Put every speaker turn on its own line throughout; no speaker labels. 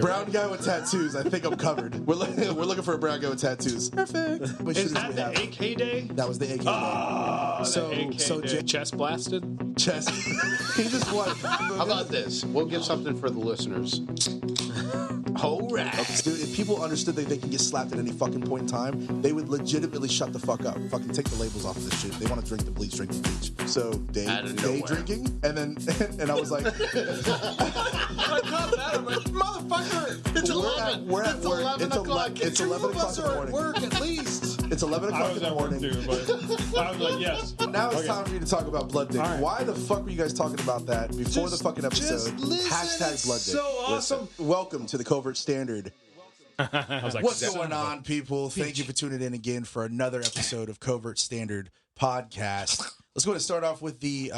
Brown guy with tattoos. I think I'm covered. We're looking for a brown guy with tattoos. Perfect.
Is that the AK day?
That was the AK day. So
Chest blasted?
Chest. He just what?
How about this? We'll give something for the listeners. All right.
Dude, if people understood that they can get slapped at any fucking point in time, they would legitimately shut the fuck up. Fucking take the labels off of this shit. If they want to drink the bleach, drink the bleach. So day drinking, and I was like,
I caught that. I'm like, motherfucker! It's 11.
We're at
It's
work.
11 o'clock.
It's 11 o'clock in the morning.
Work at least.
It's 11
I
o'clock
was
in the
at work
morning.
too, but I was like, yes.
Now it's time for you to talk about blood dick.
Right.
Why the fuck were you guys talking about that before the fucking episode? Hashtag blood dick.
So awesome.
Listen, welcome to the Covert Standard.
I was like,
What's going on, people? Thank you for tuning in again for another episode of Covert Standard Podcast. Let's go ahead and start off with the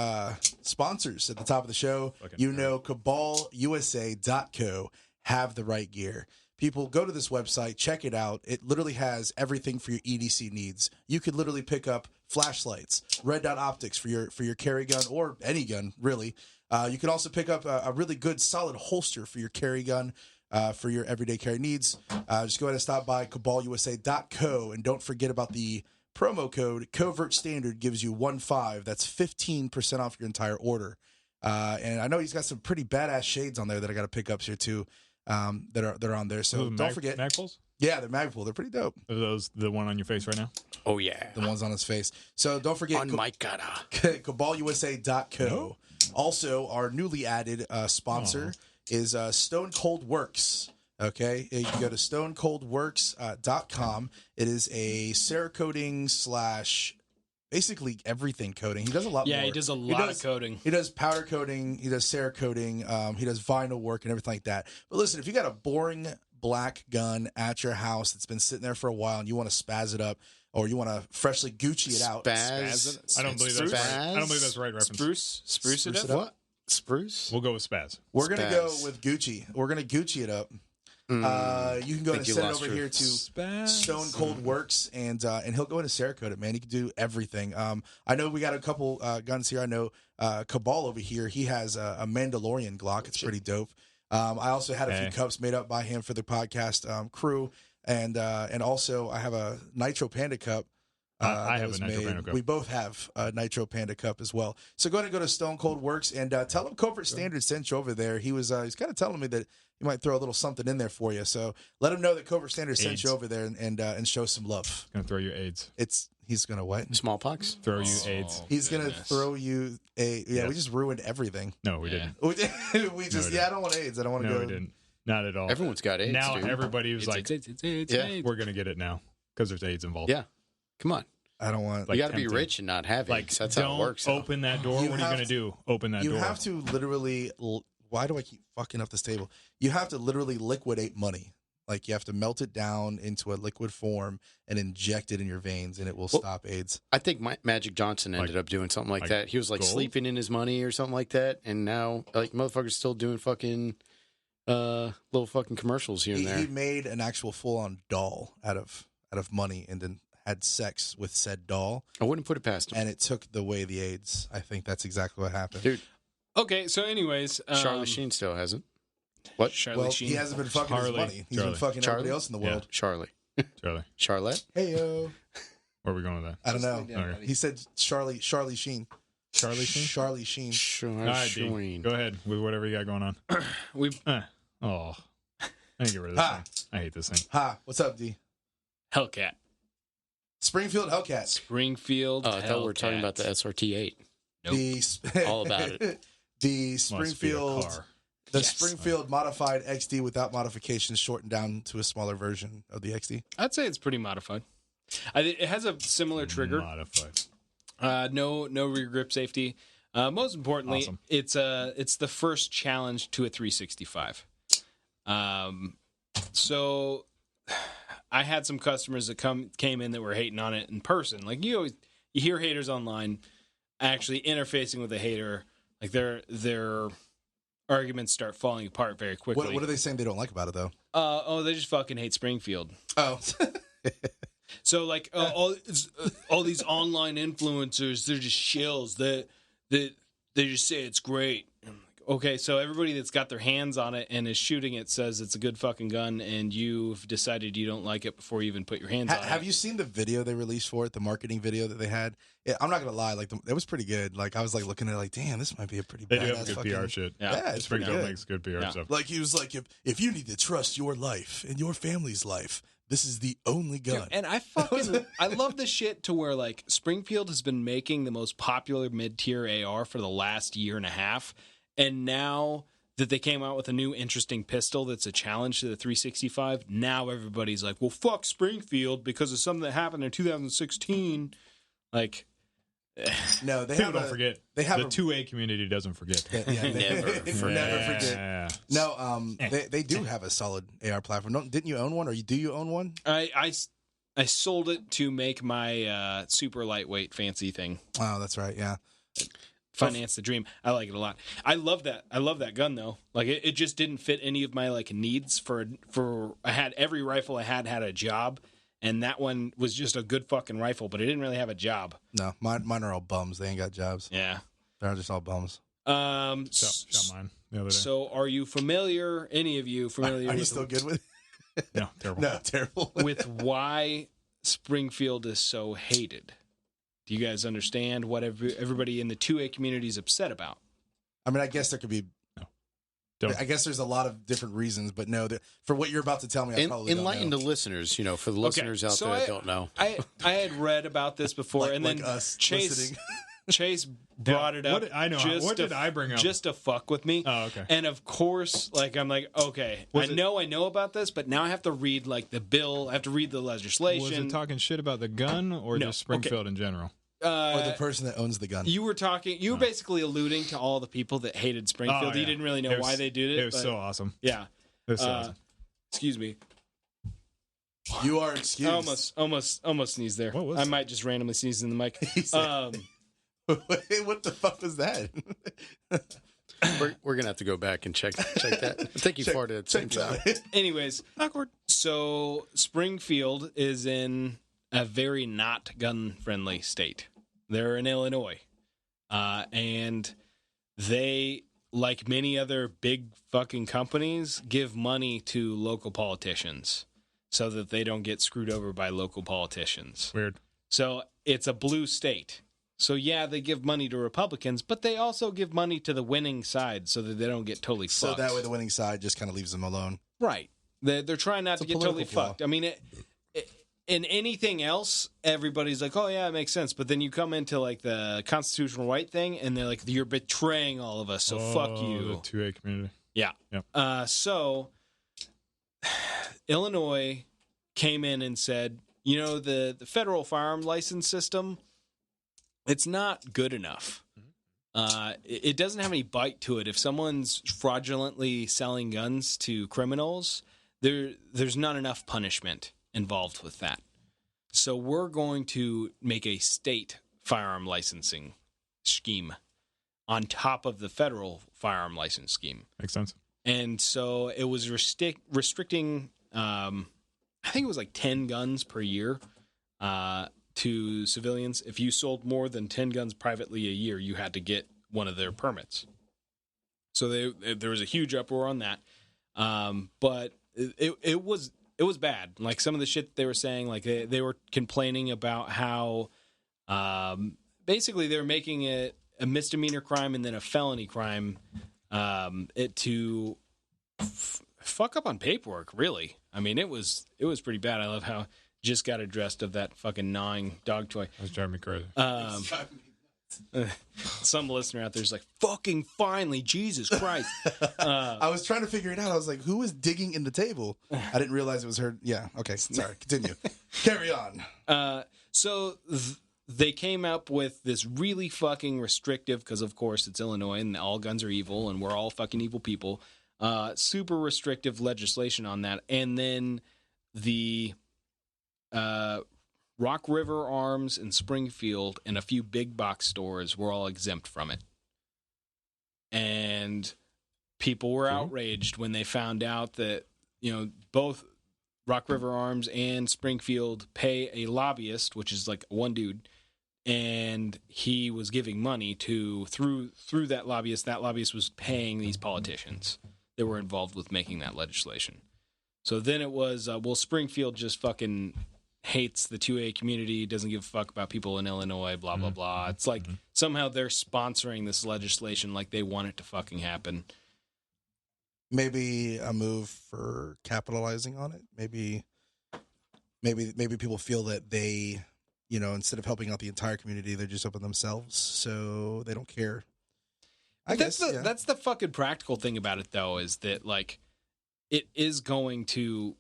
sponsors at the top of the show. You know, CabalUSA.co. Have the right gear. People, go to this website, check it out. It literally has everything for your EDC needs. You could literally pick up flashlights, red dot optics for your carry gun or any gun, really. You can also pick up a really good solid holster for your carry gun. For your everyday carry needs, just go ahead and stop by CabalUSA.co, and don't forget about the promo code Covert Standard gives you 15. That's 15% off your entire order. And I know he's got some pretty badass shades on there that I got to pick up here too. That are on there. So don't forget
Magpuls?
Yeah, they're Magpul. They're pretty dope.
Are those the one on your face right now?
Oh yeah,
the ones on his face. So don't forget
on my cara.
CabalUSA.co. Also, our newly added sponsor is Stone Cold Works. Okay, you can go to stonecoldworks.com. It is a Cerakoting / basically everything coating. He does a lot more.
Yeah, he does a lot of coating.
He does powder coating. He does Cerakoting. He does vinyl work and everything like that. But listen, if you got a boring black gun at your house that's been sitting there for a while and you want to spaz it up, or you want to freshly Gucci it out.
Spaz?
I don't believe that's right. I don't believe that's the right reference.
Spruce it up.
What? Spruce?
We'll go with spaz.
We're going to go with Gucci. We're going to Gucci it up. You can go ahead and send it over here to Stone Cold Works, and he'll go into Cerakote it, man. He can do everything. I know we got a couple guns here. I know Cabal over here, he has a Mandalorian Glock. It's pretty dope. I also had a few cups made up by him for the podcast crew, and also I have a Nitro Panda cup.
I have a Nitro Panda cup.
We both have a Nitro Panda cup as well. So go ahead and go to Stone Cold Works and tell him Covert Standard sent you over there. He's kind of telling me that he might throw a little something in there for you. So let him know that Covert Standard sent you over there and show some love.
Gonna throw you AIDS.
He's gonna what?
Smallpox?
Throw you AIDS.
He's gonna throw you a We just ruined everything.
No, we didn't.
we just I don't want AIDS. I don't want to go.
No, we didn't. Not at all.
Everyone's got AIDS.
Now
dude.
everybody was like,
AIDS.
we're gonna get it now because there's AIDS involved.
Yeah, come on.
I don't want.
You got to be rich and not have
like,
AIDS. That's how it works.
Open that door. What are you gonna do? Open that door.
You have to literally. Why do I keep fucking up this table? You have to literally liquidate money. Like, you have to melt it down into a liquid form and inject it in your veins, and it will stop AIDS.
I think Magic Johnson ended up doing something like that. He was like sleeping in his money or something like that, and now like motherfuckers still doing fucking little fucking commercials here and there.
He made an actual full-on doll out of money, and then had sex with said doll.
I wouldn't put it past him.
And it took away the AIDS. I think that's exactly what happened.
Dude.
Okay, so anyways.
Charlie Sheen still hasn't. What?
Charlie Sheen?
He hasn't been fucking his money. He's been fucking everybody else in the world.
Charlie. Charlotte?
Hey-yo.
Where are we going with that?
I don't know.
Okay.
He said Charlie Sheen.
Charlie Sheen?
Charlie Sheen.
All right, D, go ahead with whatever you got going on. I need to get rid of this thing. I hate this thing.
What's up, D?
Hellcat.
Springfield Hellcat.
Springfield
I thought we were talking about the SRT-8.
Nope.
All about it.
The Springfield... The Springfield modified XD without modifications, shortened down to a smaller version of the XD.
I'd say it's pretty modified. It has a similar trigger.
Modified.
No rear grip safety. Most importantly,
Awesome.
it's the first challenge to a 365. So I had some customers that came in that were hating on it in person. Like you hear haters online actually interfacing with a hater, like their arguments start falling apart very quickly.
What are they saying they don't like about it, though?
They just fucking hate Springfield.
Oh.
So, like, all these online influencers, they're just shills. They just say it's great. And I'm like, okay, so everybody that's got their hands on it and is shooting it says it's a good fucking gun, and you've decided you don't like it before you even put your hands on it.
Have you seen the video they released for it, the marketing video that they had? I'm not gonna lie, like it was pretty good. Like I was like looking at it, like, damn, this might be a pretty
They do
badass
have good
fucking
PR shit.
Yeah, it's pretty
Springfield
good.
makes good PR stuff.
Like he was like, if you need to trust your life and your family's life, this is the only gun.
Dude, and I love this shit to where like Springfield has been making the most popular mid-tier AR for the last year and a half, and now that they came out with a new interesting pistol that's a challenge to the 365, now everybody's like, well, fuck Springfield because of something that happened in 2016. Like,
no, they
People don't forget.
They have
the 2A community doesn't forget.
Never forget.
Yeah.
No, they do have a solid AR platform. Didn't you own one, or do you own one?
I sold it to make my super lightweight fancy thing.
Oh, that's right. Yeah.
Finance the dream. I like it a lot. I love that gun though. Like it just didn't fit any of my like needs for I had every rifle I had a job, and that one was just a good fucking rifle, but it didn't really have a job.
No, mine are all bums. They ain't got jobs.
Yeah.
They're just all bums.
Shot mine the other day.
So are you familiar, any of you familiar
Are you
with,
still good with
No, terrible.
No, terrible.
with why Springfield is so hated? Do you guys understand what everybody in the 2A community is upset about?
I mean, I guess there could be.
Don't.
I guess there's a lot of different reasons, but no, for what you're about to tell me, I probably
enlighten
don't
the
know.
listeners, for the listeners out there that don't know.
I had read about this before, and then
like us
Chase
listening.
Chase brought it up.
What did I bring up?
Just to fuck with me.
Oh, okay.
And of course, like I'm like, okay, I know about this, but now I have to read like the bill. I have to read the legislation.
Was it talking shit about the gun or just Springfield in general?
Or the person that owns the gun.
You were basically alluding to all the people that hated Springfield.
Yeah.
You didn't really know why they did it.
It was so awesome.
Yeah.
It was so awesome.
Excuse me.
You are excused.
Almost sneezed there.
What was
I
that?
might just randomly sneeze in the mic.
Wait, what the fuck was that?
We're gonna have to go back and check that. I think you farted at the same time.
Anyways, awkward. So Springfield is in a very not gun-friendly state. They're in Illinois. And they, like many other big fucking companies, give money to local politicians so that they don't get screwed over by local politicians.
Weird.
So it's a blue state. So yeah, they give money to Republicans, but they also give money to the winning side so that they don't get totally
So
fucked.
that way the winning side just kind of leaves them alone.
Right. They're trying not to get totally fucked. I mean, in anything else, everybody's like, oh, yeah, it makes sense. But then you come into, like, the constitutional right thing, and they're like, you're betraying all of us, so fuck you.
The 2A community.
Yeah.
Yep.
So Illinois came in and said, the federal firearm license system, it's not good enough. It doesn't have any bite to it. If someone's fraudulently selling guns to criminals, there's not enough punishment involved with that. So we're going to make a state firearm licensing scheme on top of the federal firearm license scheme.
Makes sense.
And so it was restricting, I think it was like 10 guns per year to civilians. If you sold more than 10 guns privately a year, you had to get one of their permits. So there was a huge uproar on that. But it was bad. Like some of the shit that they were saying, like they were complaining about how basically they were making it a misdemeanor crime and then a felony crime to fuck up on paperwork, really. I mean, it was pretty bad. I love how just got addressed of that fucking gnawing dog toy.
That was driving me crazy.
Some listener out there's like, fucking finally, Jesus Christ.
I was trying to figure it out. I was like, who was digging in the table? I didn't realize it was her. Yeah. Okay. Sorry. Continue. Carry on.
So they came up with this really fucking restrictive, because of course it's Illinois and all guns are evil and we're all fucking evil people. Super restrictive legislation on that. And then the Rock River Arms in Springfield and a few big box stores were all exempt from it. And people were outraged when they found out that, both Rock River Arms and Springfield pay a lobbyist, which is like one dude, and he was giving money to through that lobbyist. That lobbyist was paying these politicians that were involved with making that legislation. So then it was, well, Springfield just fucking hates the 2A community, doesn't give a fuck about people in Illinois, blah, blah, blah. It's like somehow they're sponsoring this legislation like they want it to fucking happen.
Maybe a move for capitalizing on it. Maybe people feel that they, you know, instead of helping out the entire community, they're just helping themselves, so they don't care.
That's the fucking practical thing about it, though, is that, like, it is going to...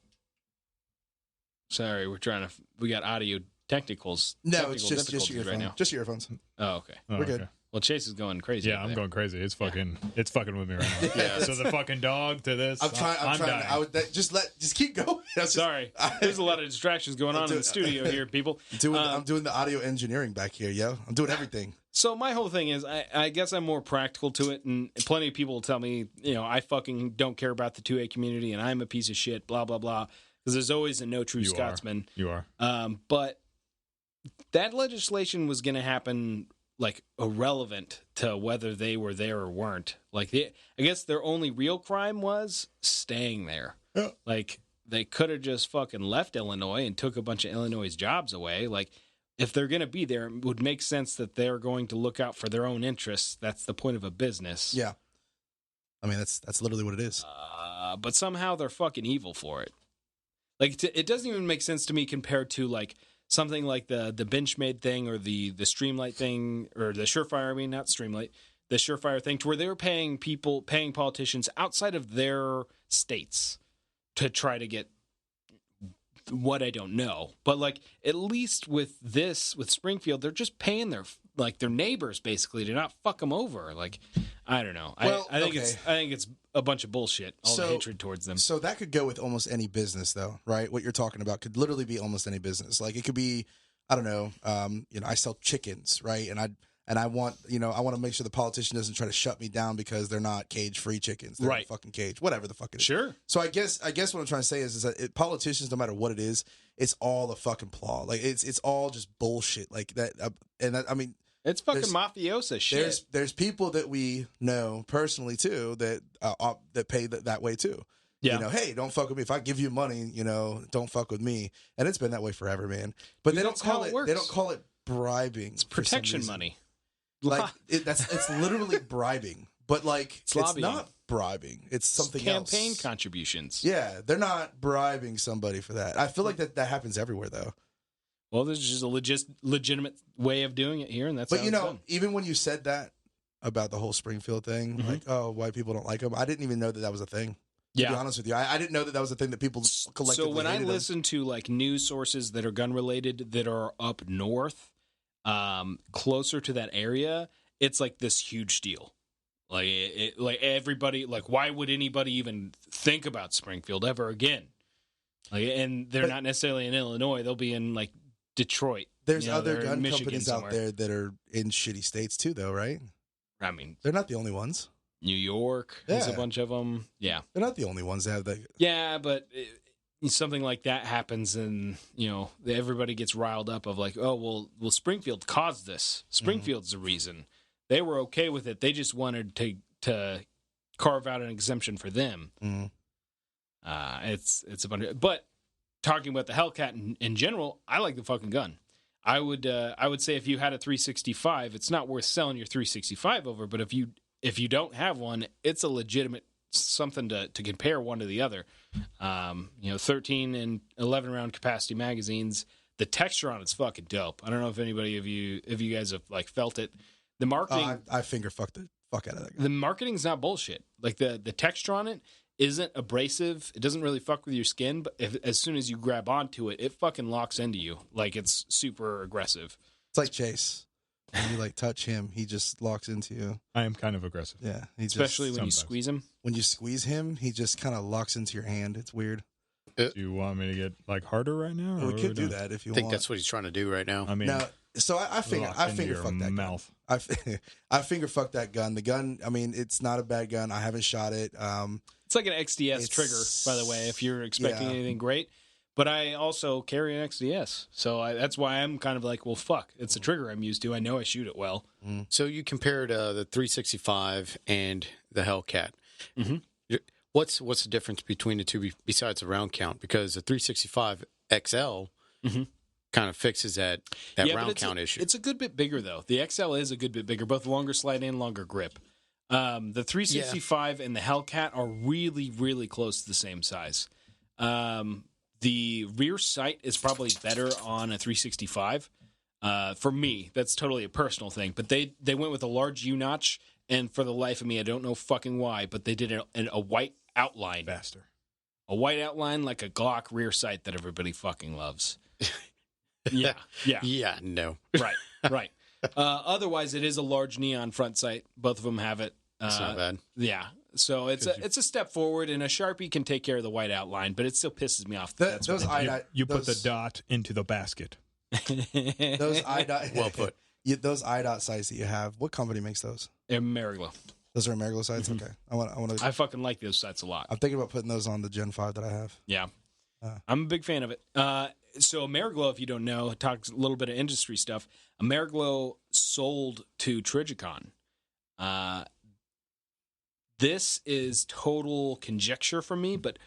Sorry, we got audio technicals.
No, it's just your earphones.
Right now.
Just your earphones.
Oh, okay.
We're good.
Well, Chase is going crazy.
Yeah, I'm going crazy. It's fucking with me right now.
Yeah.
So the fucking dog to this.
I'm trying.
dying.
Just keep going.
Sorry, there's a lot of distractions going on in the studio here, people.
I'm doing the audio engineering back here, yo. I'm doing everything.
So my whole thing is, I guess I'm more practical to it, and plenty of people will tell me, you know, I fucking don't care about the 2A community, and I'm a piece of shit, blah, blah, blah, because there's always a no true Scotsman.
You are.
But that legislation was going to happen, like, irrelevant to whether they were there or weren't. Like, I guess their only real crime was staying there.
Yeah.
Like, they could have just fucking left Illinois and took a bunch of Illinois' jobs away. Like, if they're going to be there, it would make sense that they're going to look out for their own interests. That's the point of a business.
Yeah. I mean, that's literally what it is.
But somehow they're fucking evil for it. Like, it doesn't even make sense to me compared to, like, something like the Benchmade thing or the Streamlight thing, or the Surefire, I mean, not Streamlight, the Surefire thing, to where they were paying politicians outside of their states to try to get what I don't know. But, like, at least with Springfield, they're just paying their neighbors basically to not fuck them over. Like, I don't know.
Well,
I think it's a bunch of bullshit. All the hatred towards them.
So that could go with almost any business, though, right? What you're talking about could literally be almost any business. Like, it could be, I don't know, you know, I sell chickens, right? And I want to make sure the politician doesn't try to shut me down because they're not cage-free chickens. They're in a fucking cage, whatever the fuck it is.
Sure.
So I guess what I'm trying to say is that politicians, no matter what it is, it's all a fucking plaw. Like, it's all just bullshit. Like that, I mean,
it's fucking mafiosa shit.
There's people that we know personally too that pay that way too. Yeah. You know, hey, don't fuck with me. If I give you money, you know, don't fuck with me. And it's been that way forever, man. But they don't call it bribing.
It's protection money.
Like it's literally bribing. But like it's not bribing. It's something else.
Campaign contributions.
Yeah, they're not bribing somebody for that. I feel like that happens everywhere though.
Well, there's just a legitimate way of doing it here, and that's.
But you know, even when you said that about the whole Springfield thing, like, oh, white people don't like them, I didn't even know that was a thing. To be honest with you, I didn't know that was a thing that people collectively.
So when I listen to like news sources that are gun related that are up north, closer to that area, it's like this huge deal. Like like everybody, like why would anybody even think about Springfield ever again? Like, and they're not necessarily in Illinois; they'll be in like Detroit.
There's other gun companies out there that are in shitty states too, though, right?
I mean,
they're not the only ones.
New York has a bunch of them. Yeah,
they're not the only ones that have that.
Yeah, but something like that happens, and you know everybody gets riled up of like, oh well, Springfield caused this. Springfield's the reason. They were okay with it. They just wanted to carve out an exemption for them.
Mm-hmm.
It's a bunch of, but talking about the Hellcat in general, I like the fucking gun. I would say if you had a 365, it's not worth selling your 365 over. But if you don't have one, it's a legitimate something to compare one to the other. 13 and 11 round capacity magazines. The texture on it's fucking dope. I don't know if anybody of you guys have like felt it. The marketing,
I finger fucked the fuck out of that gun.
The marketing's not bullshit. Like the texture on it isn't abrasive. It doesn't really fuck with your skin, but as soon as you grab onto it, it fucking locks into you. Like it's super aggressive.
It's like Chase. When you like touch him, he just locks into you.
I am kind of aggressive.
Yeah,
especially when you squeeze him.
When you squeeze him, he just kind of locks into your hand. It's weird.
Do you want me to get like harder right now?
We could do that if you want.
I think that's what he's trying to do right now.
I mean,
now, so I finger fucked that
mouth.
gun. I finger fucked that gun. The gun, I mean, it's not a bad gun. I haven't shot it.
It's like an XDS trigger, by the way, if you're expecting anything great. But I also carry an XDS, so that's why I'm kind of like, well, fuck. It's a trigger I'm used to. I know I shoot it well.
So you compared the 365 and the Hellcat.
Mm-hmm.
What's the difference between the two besides the round count? Because the 365 XL kind of fixes that round count issue.
It's a good bit bigger, though. The XL is a good bit bigger, both longer slide and longer grip. The 365 and the Hellcat are really, really close to the same size. The rear sight is probably better on a 365. For me, that's totally a personal thing. But they went with a large U-notch, and for the life of me, I don't know fucking why, but they did a white outline.
Faster.
A white outline like a Glock rear sight that everybody fucking loves. Yeah.
Yeah, no.
Right. Otherwise, it is a large neon front sight. Both of them have it.
It's not bad.
Yeah. So it's a step forward, and a Sharpie can take care of the white outline, but it still pisses me off.
You put the dot into the basket.
Those IDOT,
well put.
Those IDOT sites that you have, what company makes those?
Ameriglo.
Those are Ameriglo sites? Okay.
I fucking like those sites a lot.
I'm thinking about putting those on the Gen 5 that I have.
Yeah. I'm a big fan of it. So Ameriglo, if you don't know, talks a little bit of industry stuff. Ameriglo sold to Trigicon. This is total conjecture from me, but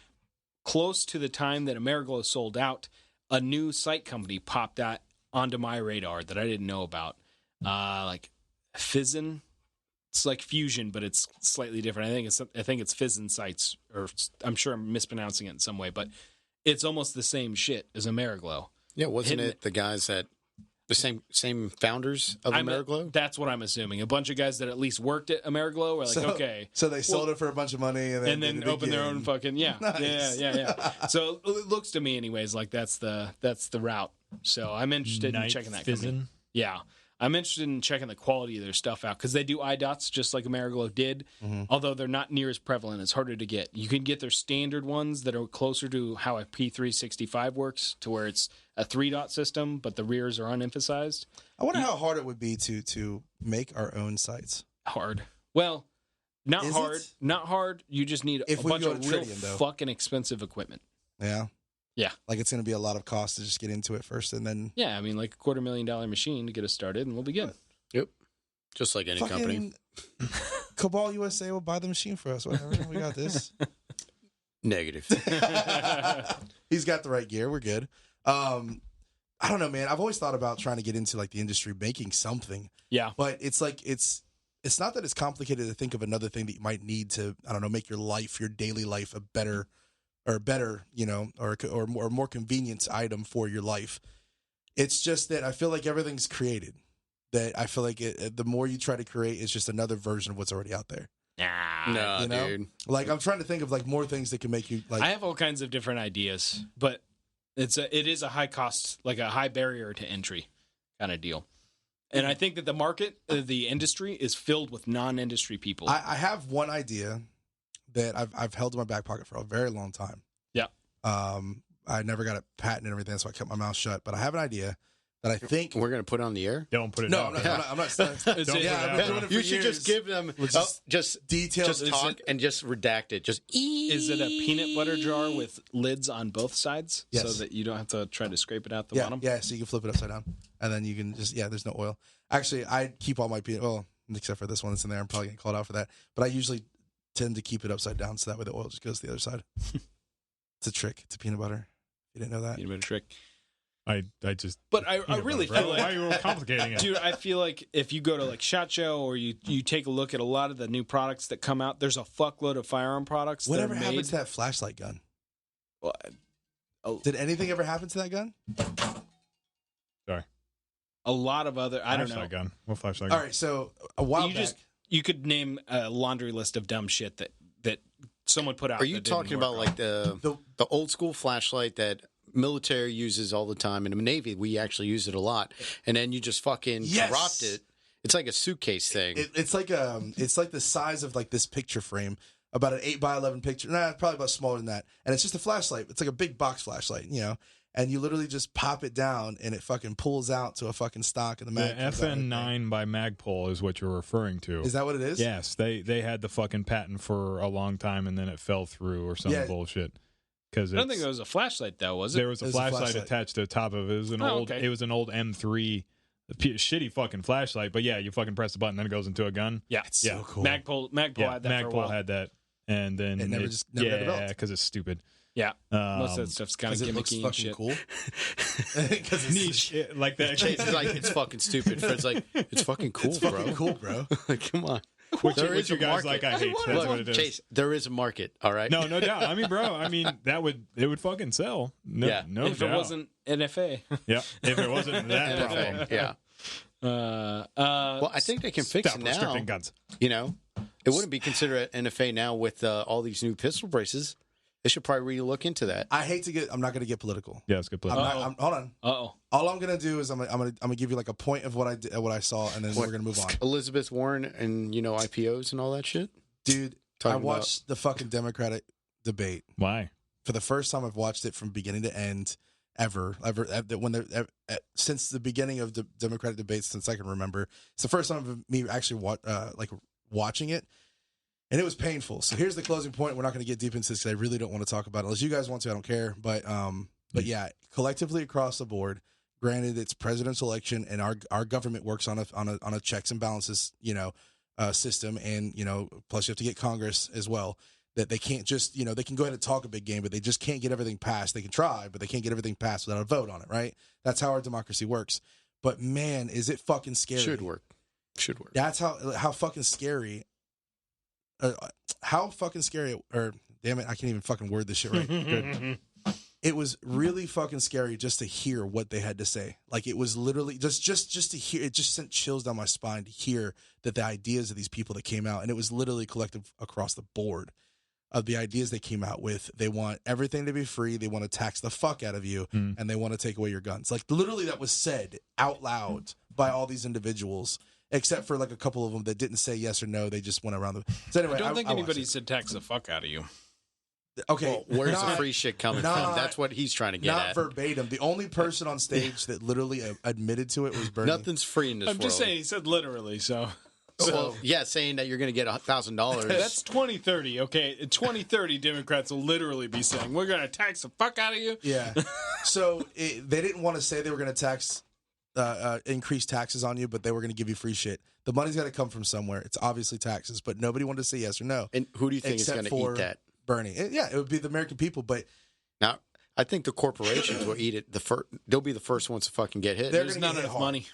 close to the time that Ameriglo sold out, a new sight company popped out onto my radar that I didn't know about. Like Fizzin. It's like Fusion, but it's slightly different. I think it's Fizzin Sights, or I'm sure I'm mispronouncing it in some way, but it's almost the same shit as Ameriglo.
Yeah, wasn't it the guys that the same founders of Ameriglo?
That's what I'm assuming. A bunch of guys that at least worked at Ameriglo were like, okay.
So they sold it for a bunch of money and then
opened their own fucking
Nice.
Yeah. So it looks to me anyways like that's the route. So I'm interested in checking that company. Yeah. I'm interested in checking the quality of their stuff out because they do IDOTs just like Ameriglo did, although they're not near as prevalent. It's harder to get. You can get their standard ones that are closer to how a P365 works, to where it's a 3-dot system, but the rears are unemphasized.
I wonder how hard it would be to make our own sites.
Hard. Well, not
Is
hard.
it?
Not hard. You just need a bunch of real fucking expensive equipment.
Yeah.
Yeah.
Like it's going to be a lot of cost to just get into it first and then.
Yeah, I mean, like $250,000 machine to get us started, and we'll be good.
Yep. Just like any company.
Cabal USA will buy the machine for us. Whatever. We got this.
Negative.
He's got the right gear. We're good. I don't know, man. I've always thought about trying to get into like the industry, making something.
Yeah.
But it's like it's not that it's complicated to think of another thing that you might need to, I don't know, make your daily life a better, you know, or more convenience item for your life. It's just that I feel like everything's created. That I feel like the more you try to create, it's just another version of what's already out there.
No,
you know?
dude.
Like I'm trying to think of like more things that can make you like.
I have all kinds of different ideas, but it is a high cost, like a high barrier to entry kind of deal. And I think that the market, the industry, is filled with non-industry people.
I have one idea that I've held in my back pocket for a very long time.
Yeah.
I never got a patent and everything, so I kept my mouth shut. But I have an idea that I think
we're going to put on the air.
Don't put it.
No,
out.
I'm not. I've been doing it for
You should
years.
just give them just
details.
just talk and just redact it. Just
Is it a peanut butter jar with lids on both sides,
Yes.
so that you don't have to try to scrape it out the
Yeah,
bottom?
yeah. So you can flip it upside down, and then you can just there's no oil. Actually, I keep all my peanut. Well, except for this one that's in there, I'm probably getting called out for that. But I usually tend to keep it upside down, so that way the oil just goes to the other side. It's a trick to peanut butter. You didn't know that?
Peanut butter trick.
I just.
But I really feel
why are you complicating it?
Dude, I feel like if you go to like SHOT Show or you take a look at a lot of the new products that come out, there's a fuckload of firearm products.
Whatever
that are
happened
made.
to that flashlight gun?
Well,
Did anything ever happen to that gun?
Sorry.
a lot of other. I don't know.
Flashlight gun. What flashlight gun?
All right, so a while
You
back,
you could name a laundry list of dumb shit that someone put out.
Are you
that didn't
talking
work
about
on.
like the old school flashlight that military uses all the time? In the Navy, we actually use it a lot. And then you just fucking
Yes.
dropped it. It's like a suitcase thing.
it's like the size of like this picture frame, about an 8x11 picture. Nah, probably about smaller than that. And it's just a flashlight. It's like a big box flashlight, you know. And you literally just pop it down, and it fucking pulls out to a fucking stock in the
The
mag. comes out right
FN9 by Magpul is what you're referring to.
there. Is that what it is?
Yes, they had the fucking patent for a long time, and then it fell through or some
Yeah.
bullshit. because
I don't think it was a flashlight, though, was it?
there was a flashlight attached to the top of it. It was an old.
Okay.
It was an old M3, shitty fucking flashlight. But yeah, you fucking press the button, then it goes into a gun.
Yeah,
It's so cool.
Magpul
Yeah,
had that for a
Magpul
while.
had that, and then
It never got developed.
because it's stupid.
Yeah, most of that stuff's kind of
Because it looks
gimmicky and
fucking
shit.
cool. Because it's
Niche, like that.
Chase is like, it's fucking stupid. Fred's like, it's fucking cool, bro.
fucking cool, bro.
Like, come on.
Which
There
you
is a
guys
market.
like, I hate. That's
Look,
what it is.
Chase, there is a market, all right?
No doubt. I mean, bro. I mean, it would fucking sell. No,
Yeah.
no
If
doubt.
it wasn't NFA.
yeah. If it wasn't that problem.
NFA, yeah. Well, I think they can fix
Stop
it now.
restricting guns.
You know, it wouldn't be considered an NFA now with all these new pistol braces. They should probably really look into that.
I hate to get. I'm not going to get political.
Yeah, it's good.
I'm not, hold on.
Uh-oh.
All I'm going to do is I'm gonna give you like a point of what I saw, and then we're going to move on.
Elizabeth Warren and IPOs and all that shit.
Dude,
Talking
I watched the fucking Democratic debate
Why?
for the first time. I've watched it from beginning to end ever when since the beginning of the Democratic debates since I can remember. It's the first time of me actually watching it. And it was painful. So here's the closing point. We're not going to get deep into this because I really don't want to talk about it. Unless you guys want to, I don't care. But yeah, collectively across the board, granted it's presidential election and our government works on a checks and balances, system. And, plus you have to get Congress as well, that they can't just, they can go ahead and talk a big game, but they just can't get everything passed. They can try, but they can't get everything passed without a vote on it. Right. That's how our democracy works. But man, is it fucking scary.
Should work.
That's how fucking scary. How fucking scary, or damn it, I can't even fucking word this shit right. Good. It was really fucking scary just to hear what they had to say. Like it was literally just to hear. It just sent chills down my spine to hear that the ideas of these people that came out, and it was literally collective across the board of the ideas they came out with. They want everything to be free. They want to tax the fuck out of you, and they want to take away your guns. Like literally, that was said out loud by all these individuals. Except for like a couple of them that didn't say yes or no, they just went around the. So anyway,
I don't think
I
anybody said tax the fuck out of you.
Okay,
Well, where's the free shit coming from? That's what he's trying to get
not
at.
verbatim. The only person on stage that literally admitted to it was Bernie.
Nothing's free in this
I'm
world.
just saying, he said literally, so.
Well, yeah, saying that you're going to get $1,000.
That's 2030, okay? In 2030, Democrats will literally be saying, we're going to tax the fuck out of you.
Yeah. So they didn't want to say they were going to tax, increase taxes on you, but they were going to give you free shit. The money's got to come from somewhere. It's obviously taxes, but nobody wanted to say yes or no.
And who do you think is
Except
going to
for
eat that?
Bernie. It would be the American people, but
Now, I think the corporations will eat it. They'll be the first ones to fucking get hit.
They're
There's
gonna
not
get hit
enough
hard.
money.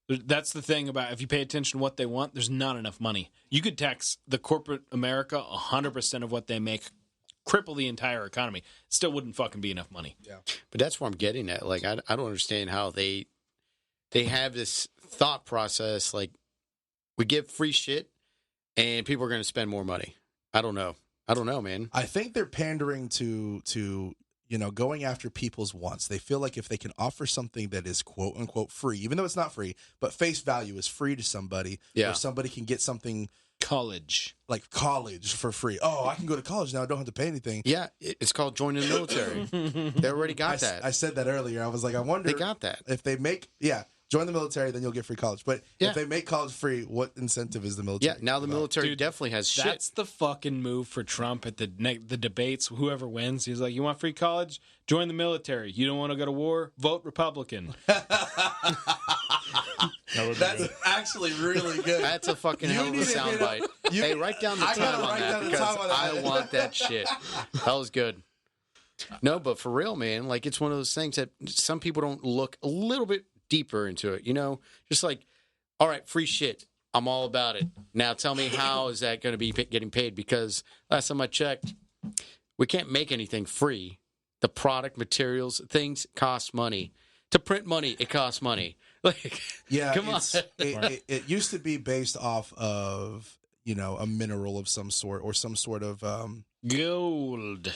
That's the thing about if you pay attention to what they want, there's not enough money. You could tax the corporate America 100% of what they make, cripple the entire economy. Still wouldn't fucking be enough money.
yeah.
But that's what I'm getting at. Like, I don't understand how they have this thought process. Like, we give free shit, and people are going to spend more money. I don't know, man.
I think they're pandering to going after people's wants. They feel like if they can offer something that is quote unquote free, even though it's not free, but face value is free to somebody,
Yeah.
or somebody can get something
College.
like college for free. Oh, I can go to college now. I don't have to pay anything.
Yeah, it's called joining the military. They already got that.
I said that earlier. I was like, I wonder
They got that.
if they make, join the military, then you'll get free college. But
Yeah.
if they make college free, what incentive is the military?
Yeah, now the military
Dude,
definitely has shit.
That's the fucking move for Trump at the debates. Whoever wins, he's like, you want free college? Join the military. You don't want to go to war? Vote Republican.
That's actually really good.
That's a fucking hell of a
need to get
soundbite. Hey, write down the
I gotta
time on
write
that
down the
because
time on that.
I want that shit. That was good. No, but for real, man, like it's one of those things that some people don't look a little bit deeper into it, Just like, all right, free shit. I'm all about it. Now tell me how is that going to be getting paid? Because last time I checked, we can't make anything free. The product, materials, things cost money. To print money, it costs money. Like,
Yeah,
come on.
It used to be based off of a mineral of some sort or some sort of
Gold.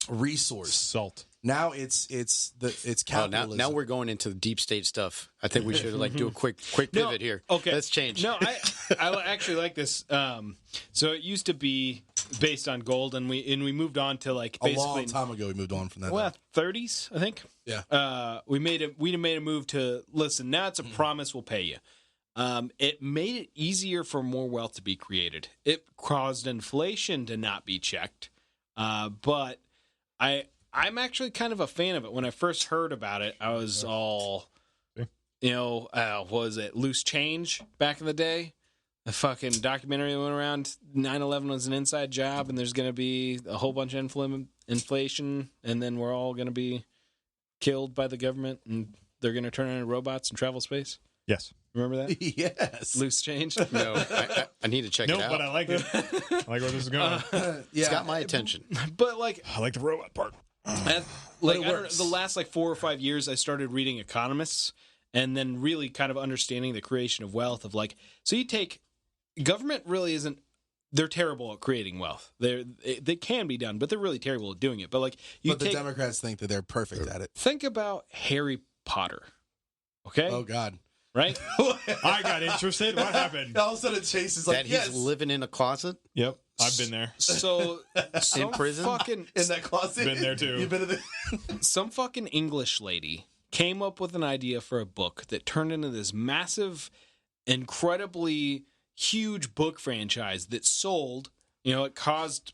resource.
Salt.
Now it's
Oh,
capitalism.
now we're going into the deep state stuff. I think we should do a quick pivot here.
Okay.
Let's change.
No, I actually like this. So it used to be based on gold, and we moved on to like
a
basically
long time ago we moved on from that.
30s, I think.
Yeah.
We made a move to listen. Now it's a promise we'll pay you. It made it easier for more wealth to be created. It caused inflation to not be checked. But I I'm actually kind of a fan of it. When I first heard about it, I was all, what was it, Loose Change back in the day? The fucking documentary that went around, 9/11 was an inside job, and there's going to be a whole bunch of inflation, and then we're all going to be killed by the government, and they're going to turn into robots and travel space.
Yes.
Remember that?
Yes.
Loose Change?
No, I need to check it out.
But I like it. I like where this is going.
It's got my attention.
But like,
I like the robot part.
I don't know, the last 4 or 5 years, I started reading economists, and then really kind of understanding the creation of wealth. Of so you take government really isn't. They're terrible at creating wealth. They can be done, but they're really terrible at doing it. But the
Democrats think that they're perfect at it.
Think about Harry Potter. Okay.
Oh God.
Right?
I got interested. What happened?
All of a sudden, Chase is like,
That he's living in a closet?
Yep. I've been there.
So
In prison?
in that closet.
Been there too.
You've been in the...
Some fucking English lady came up with an idea for a book that turned into this massive, incredibly huge book franchise that sold. It caused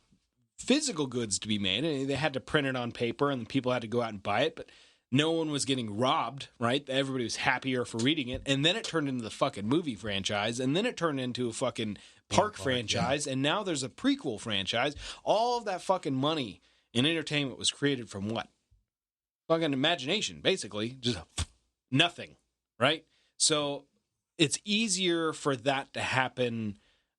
physical goods to be made, and they had to print it on paper, and people had to go out and buy it, but no one was getting robbed, right? Everybody was happier for reading it. And then it turned into the fucking movie franchise. And then it turned into a fucking park franchise. Yeah. And now there's a prequel franchise. All of that fucking money in entertainment was created from what? Fucking imagination, basically. Just nothing, right? So it's easier for that to happen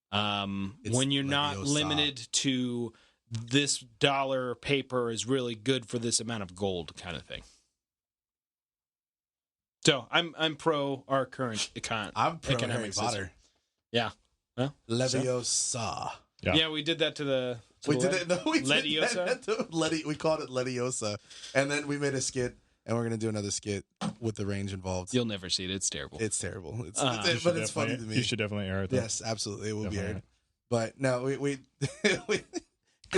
when you're not limited to this dollar paper is really good for this amount of gold kind of thing. So I'm pro our current
I'm pro
economic
Harry
system.
Potter.
Yeah. Well,
Leviosa.
Yeah, we did that to the.
We did it. No, we did
Letiosa?
that. We called it Letiosa, and then we made a skit, and we're gonna do another skit with the range involved.
You'll never see it. It's terrible.
It's terrible. But it's funny to me.
You should definitely air it. Though.
Yes, absolutely. It will be
Definitely
aired. But no, we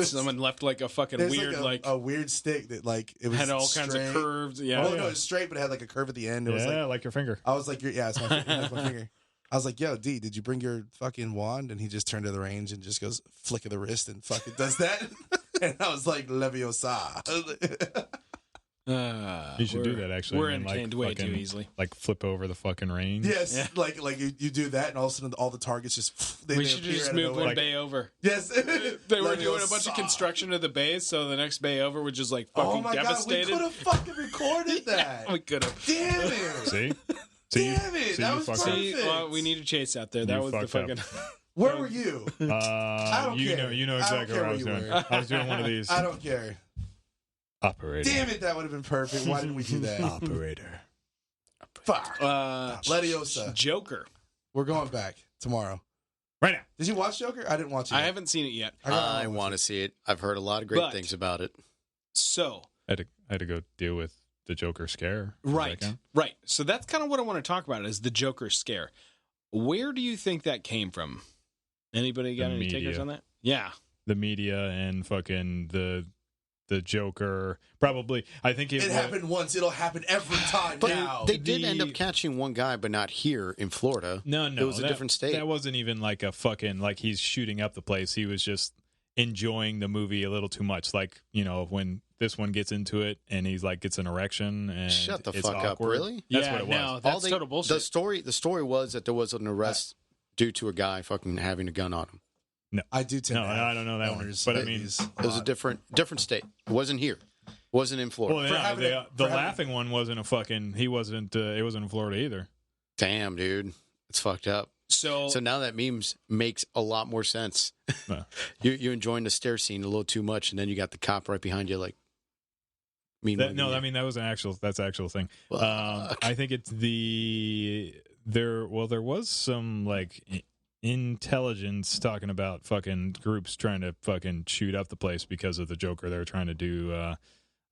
someone left a fucking weird
a weird stick that it was
had all
straight.
kinds of curves. Yeah.
Oh no, it's straight, but it had a curve at the end. It was
like your finger.
I was like, it's my finger. I was like, yo, D, did you bring your fucking wand? And he just turned to the range and just goes flick of the wrist and fucking does that. And I was like, Leviosa.
You should do that actually.
We're entertained way too easily.
Flip over the fucking range.
Yes, yeah. like you do that, and all of a sudden all the targets just
we should just move one bay over.
Yes,
they were doing a bunch of construction to the bays, so the next bay over would just fucking devastated.
God, we could have fucking recorded that.
Yeah, we could have.
Damn it!
See,
damn it! That was perfect.
Well, we need a Chase out there. That was the fucking.
Where were you?
I don't care. You know exactly what I was doing. I was doing one of these.
I don't care.
Operator.
Damn it, that would have been perfect. Why didn't we do that?
Operator.
Fuck. Letiosa.
Joker.
We're going back tomorrow.
Right now.
Did you watch Joker? I didn't watch it yet.
I haven't seen it yet.
I want to see it. I've heard a lot of great things about it.
So.
I had to go deal with the Joker scare.
Right. So that's kind of what I want to talk about is the Joker scare. Where do you think that came from? Anybody got any takers on that? Yeah.
The media and fucking the Joker, probably. I think it
happened once. It'll happen every time now.
They did end up catching one guy, but not here in Florida.
No.
It was a different state.
That wasn't even a fucking, he's shooting up the place. He was just enjoying the movie a little too much. When this one gets into it and he's gets an erection and
shut the
it's
fuck
awkward.
up, really?
That's what it was.
No, that's total bullshit.
The story was that there was an arrest due to a guy fucking having a gun on him.
No,
I do tend to
I don't know that one. But I mean,
it was a different state. It wasn't here. It wasn't in Florida.
Well, the laughing one wasn't a fucking. He wasn't. It wasn't in Florida either.
Damn, dude, it's fucked up. So now that memes makes a lot more sense. You're enjoying the stair scene a little too much, and then you got the cop right behind you,
that was an actual. That's an actual thing. I think it's there was some intelligence talking about fucking groups trying to fucking shoot up the place because of the Joker. They were trying to do the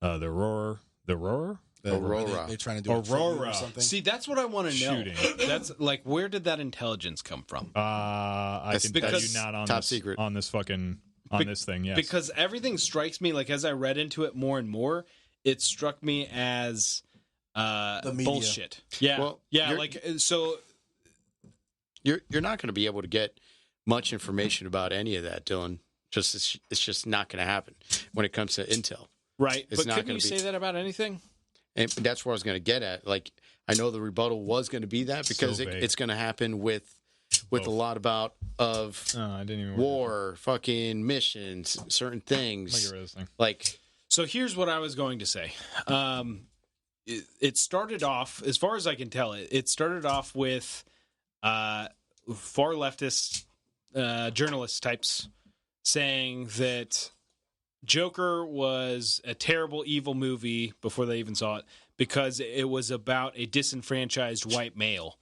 Aurora.
They're trying to do
Aurora
or something.
See, that's what I want to know.
Shooting.
That's where did that intelligence come from?
I can tell you not on
top
this,
secret
on this fucking on this thing. Yes,
because everything strikes me as I read into it more and more, it struck me as
the media.
bullshit. Yeah,
well,
so.
You're not going to be able to get much information about any of that, Dillon. It's just not going to happen when it comes to intel.
Right.
It's
But
not
couldn't
gonna
you
be-
say that about anything?
And that's where I was going to get at. Like, I know the rebuttal was going to be that because
So vague.
it's going to happen with a lot about of
I didn't even
war, fucking missions, certain
Let me
things.
get rid of this thing.
Like,
So here's what I was going to say. It started off, as far as I can tell, it started off with far leftist journalist types saying that Joker was a terrible, evil movie before they even saw it because it was about a disenfranchised white male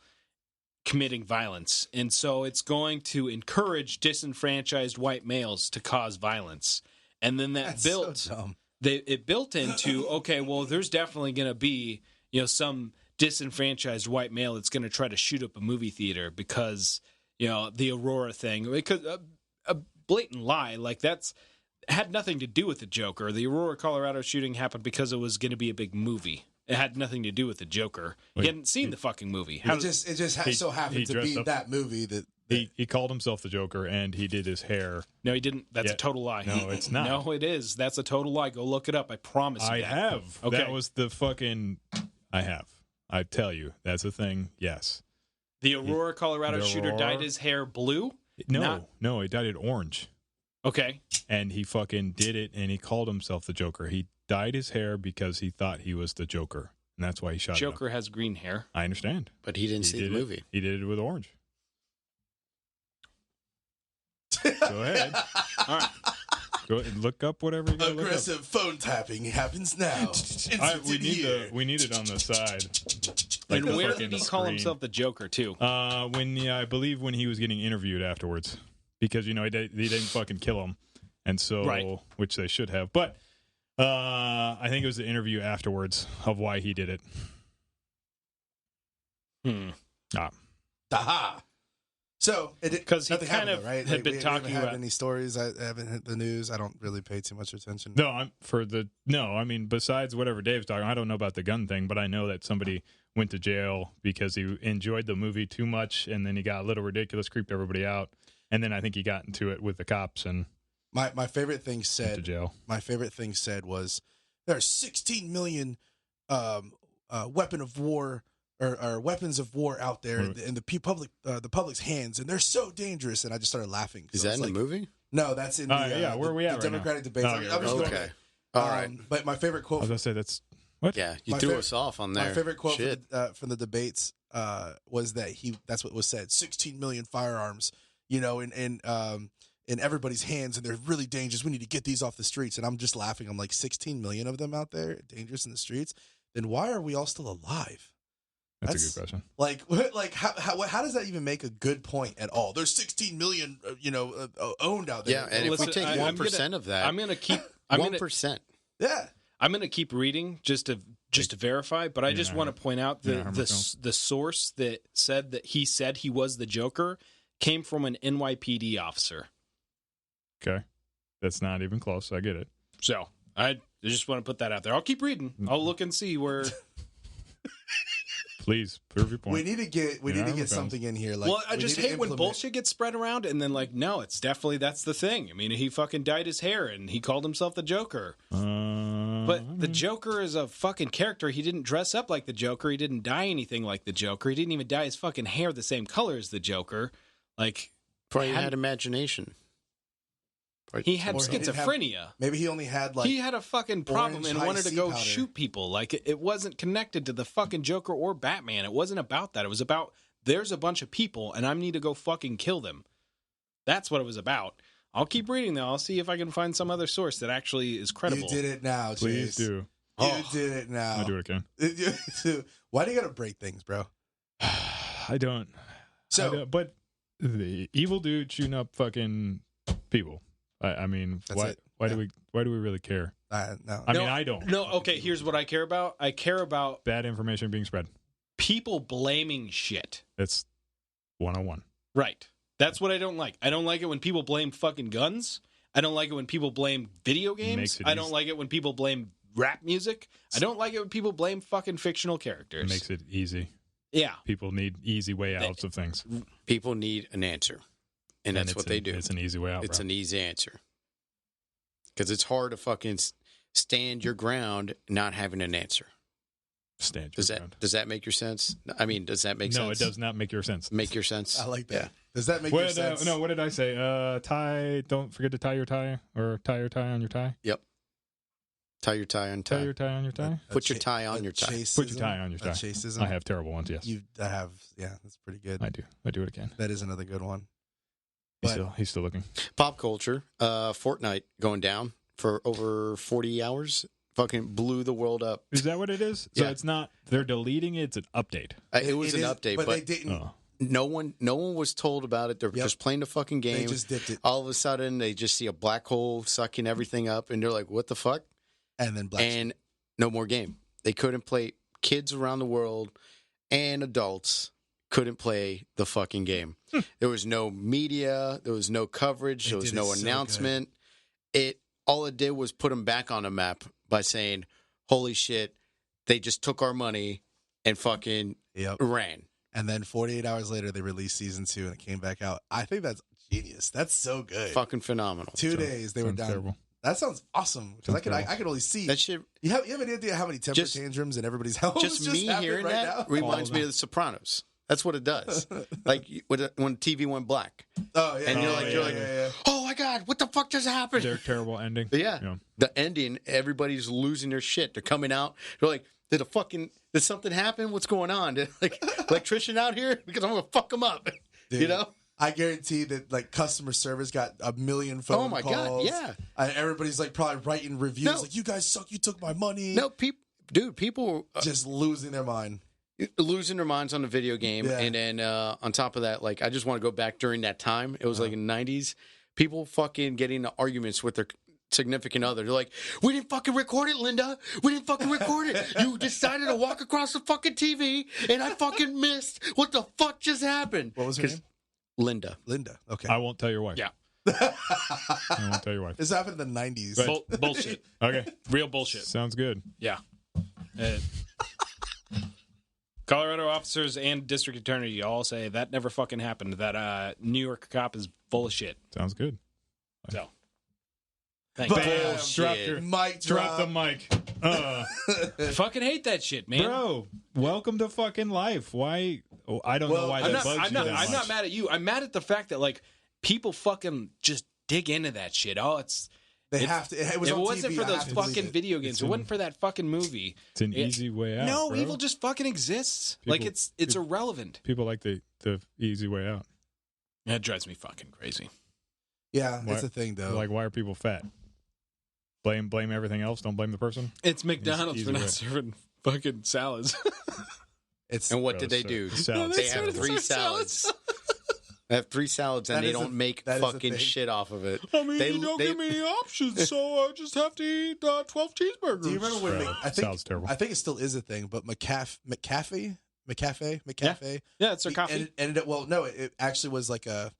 committing violence. And so it's going to encourage disenfranchised white males to cause violence. And then that
That's
built...
so dumb.
It built into, okay, well, there's definitely going to be, some disenfranchised white male that's going to try to shoot up a movie theater because, the Aurora thing, because a blatant lie, like that's had nothing to do with the Joker. The Aurora, Colorado shooting happened because it was going to be a big movie. It had nothing to do with the Joker.
Wait,
He hadn't seen the fucking movie.
It just so happened
he
to
dressed
be
up-
that movie that
He called himself the Joker, and he did his hair.
No, he didn't. That's
Yeah.
a total lie.
No, it's not.
No, it is. That's a total lie. Go look it up. I promise you
I
that.
have.
Okay.
That was the fucking. I have. I tell you, that's a thing. Yes.
The Aurora, Colorado
The
shooter dyed
Aurora-
his hair blue?
No, he dyed it orange,
Okay.
and he fucking did it, and he called himself the Joker. He dyed his hair because he thought he was the Joker, and that's why he shot him.
Joker has green hair.
I understand.
but he didn't see the
did it.
movie.
He did it with orange. Go ahead.
All right.
Go ahead and look up whatever you got.
aggressive phone tapping happens now.
We need it on the side. Like
And
the
where
fucking
did he call
screen.
himself the Joker, too?
I believe when he was getting interviewed afterwards, because he didn't fucking kill him, and so
Right.
which they should have. But I think it was the interview afterwards of why he did it.
Aha. So,
Because he
nothing
kind
happened
of
though, right?
had been
we
talking
haven't had
about...
any stories. I haven't hit the news. I don't really pay too much attention.
I mean, besides whatever Dave's talking, I don't know about the gun thing, but I know that somebody went to jail because he enjoyed the movie too much, and then he got a little ridiculous, creeped everybody out, and then I think he got into it with the cops and
My favorite thing
went to
said.
jail.
My favorite thing said was there are 16 million weapon of war or weapons of war out there in the public's hands, and they're so dangerous. And I just started laughing.
Is
So
that
it's
in the movie?
No, that's in the
where are we at
the
right now?
Democratic debates.
Oh,
I'm
yeah,
just going
okay.
there.
All right.
But my favorite
I
quote.
was gonna say that's what?
Yeah, you
My
threw
favorite-
us off on there.
My favorite quote
Shit.
from the debates was that that's what was said. 16 million firearms, in everybody's hands, and they're really dangerous. We need to get these off the streets. And I'm just laughing. I'm like, 16 million of them out there, dangerous in the streets. Then why are we all still alive?
That's a good question.
Like how does that even make a good point at all? There's 16 million, owned out there.
Yeah, and if we
Listen,
take
I'm
1% of that,
I'm going to keep...
1%.
Yeah.
I'm going to keep reading just to verify, but I just want to point out that the source that said that he said he was the Joker came from an NYPD officer.
Okay, that's not even close. I get it.
So I just want to put that out there. I'll keep reading. I'll look and see where.
Please prove your point.
We need to get something in here. Like,
Well, I
we
just
need to
hate when
implement-
bullshit gets spread around, and then no, it's definitely that's the thing. I mean, he fucking dyed his hair, and he called himself the Joker. But the Joker is a fucking character. He didn't dress up like the Joker. He didn't dye anything like the Joker. He didn't even dye his fucking hair the same color as the Joker. Like,
Probably had imagination.
he had
Or he didn't have-
schizophrenia.
Maybe he only had
He had a fucking problem
orange
and
high
wanted to
C
go
powder.
shoot people. Like, it wasn't connected to the fucking Joker or Batman. It wasn't about that. It was about there's a bunch of people and I need to go fucking kill them. That's what it was about. I'll keep reading though. I'll see if I can find some other source that actually is credible.
You did it now,
Please
Chase.
do.
You did it now.
I'll do what I can.
Why do you gotta break things, bro?
I don't.
So
but the evil dude shooting up fucking people. I mean,
That's it.
why
Yeah.
do we really care?
no.
I mean, I don't.
No, okay, here's what I care about. I care about
Bad information being spread.
people blaming shit.
That's 101.
Right. That's what I don't like. I don't like it when people blame fucking guns. I don't like it when people blame video games.
Makes it
I don't
easy.
like it when people blame rap music. I don't like it when people blame fucking fictional
It
characters.
makes it easy.
Yeah.
People need easy way outs of things.
People need an answer. And that's
it's
what they do.
It's an easy way out.
It's
bro.
an easy answer. Because it's hard to fucking stand your ground, not having an answer.
Stand your ground.
Does that make your sense? I mean, does that make sense?
No, it does not make your sense.
Make your sense?
I like that.
Yeah.
Does that make your sense?
No, what did I say? Tie. Don't forget to tie your tie, or tie your tie on your tie.
Yep. Tie your tie on tie.
Tie your tie on your tie.
Put your tie on your tie.
Put your tie on your tie.
Chaseism.
I have terrible ones. Yes,
I have. Yeah, that's pretty good.
I do it again.
That is another good one.
He's still looking.
Pop culture. Fortnite going down for over 40 hours. Fucking blew the world up.
Is that what it is? So
Yeah.
it's not. They're deleting it. It's an update.
It was an update, but
they didn't.
Oh.
no one was told about it. They're just playing the fucking game.
They just dipped it,
All of a sudden, they just see a black hole sucking everything up, and they're like, "What the fuck?"
and then black.
And no more game. They couldn't play. Kids around the world and adults couldn't play the fucking game. There was no media. There was no coverage. There was no announcement. All it did was put them back on the map by saying, "Holy shit, they just took our money and fucking ran."
And then 48 hours later, they released season 2, and it came back out. I think that's genius. That's so good.
Fucking phenomenal.
2 days they were done.
Terrible.
That sounds awesome. Because I can only see
That shit.
You have any idea how many temper tantrums in everybody's house?
Just me hearing
right
that
now?
reminds me of The Sopranos. That's what it does. Like when TV went black.
Oh yeah,
And you're like, oh my god, what the fuck just happened?
Their terrible ending.
Yeah. The ending, everybody's losing their shit. They're coming out. They're like, did something happen? What's going on? Did, like electrician out here? Because I'm gonna fuck them up.
Dude,
you know?
I guarantee that like customer service got a million phone calls.
Oh my god, yeah.
Everybody's like probably writing reviews like, "You guys suck. You took my money."
No, people
just losing their mind.
Losing their minds on the video game.
Yeah.
And then on top of that, like I just want to go back during that time. It was like in the 90s. People fucking getting into arguments with their significant other. They're like, "We didn't fucking record it, Linda. We didn't fucking record it. You decided to walk across the fucking TV and I fucking missed. What the fuck just happened?"
What was her name?
Linda.
Okay.
I won't tell your wife.
Yeah.
I won't tell your wife.
This happened in the 90s.
Bullshit.
Okay.
Real bullshit.
Sounds good.
Yeah. Colorado officers and district attorney all say that never fucking happened. That New York cop is full of shit.
Sounds good.
So, thank you.
Bam.
Drop the mic.
I fucking hate that shit, man.
Bro, welcome to fucking life. Why? Oh, I don't know why that bugs you that
I'm
much.
not mad at you. I'm mad at the fact that like people fucking just dig into that shit.
They have to. It was
if
on
it wasn't
TV,
for
I
those
have to believe
fucking
it.
video games, it wasn't for that fucking movie.
It's an easy way out.
No,
bro.
evil just fucking exists. Like it's irrelevant.
People like the easy way out.
That drives me fucking crazy.
Yeah,
Why-
it's a thing though.
Like, why are people fat? Blame everything else. Don't blame the person.
It's McDonald's
Easy
for not
way.
serving fucking salads.
And what
Bro,
did they
sir.
do?
Salads.
They have 3 salads. They have 3 salads and
That
they
is
don't make
that is a
fucking
thing.
shit off of it.
I mean,
They-
you don't
they-
give me any options, so I just have to eat 12 cheeseburgers.
Do you remember when
Bro, sounds terrible.
I think it still is a thing, but McCafe.
Yeah, it's their coffee.
Ended up, well, no, it actually was like a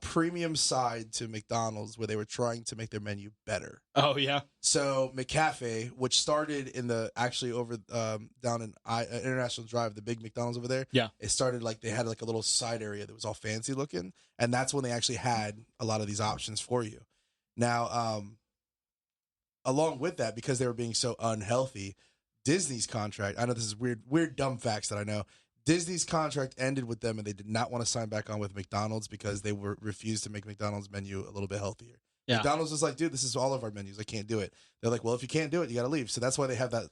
premium side to McDonald's where they were trying to make their menu better.
Oh yeah,
So McCafe, which started in the actually over down in International Drive, the big McDonald's over there.
Yeah.
It started like they had like a little side area that was all fancy looking, and that's when they actually had a lot of these options for you. Now, along with that, because they were being so unhealthy, Disney's contract. I know this is weird, dumb facts that I know. Disney's contract ended with them, and they did not want to sign back on with McDonald's because they refused to make McDonald's menu a little bit healthier.
Yeah.
McDonald's was like, dude, this is all of our menus. I can't do it. They're like, well, if you can't do it, you got to leave. So that's why they have that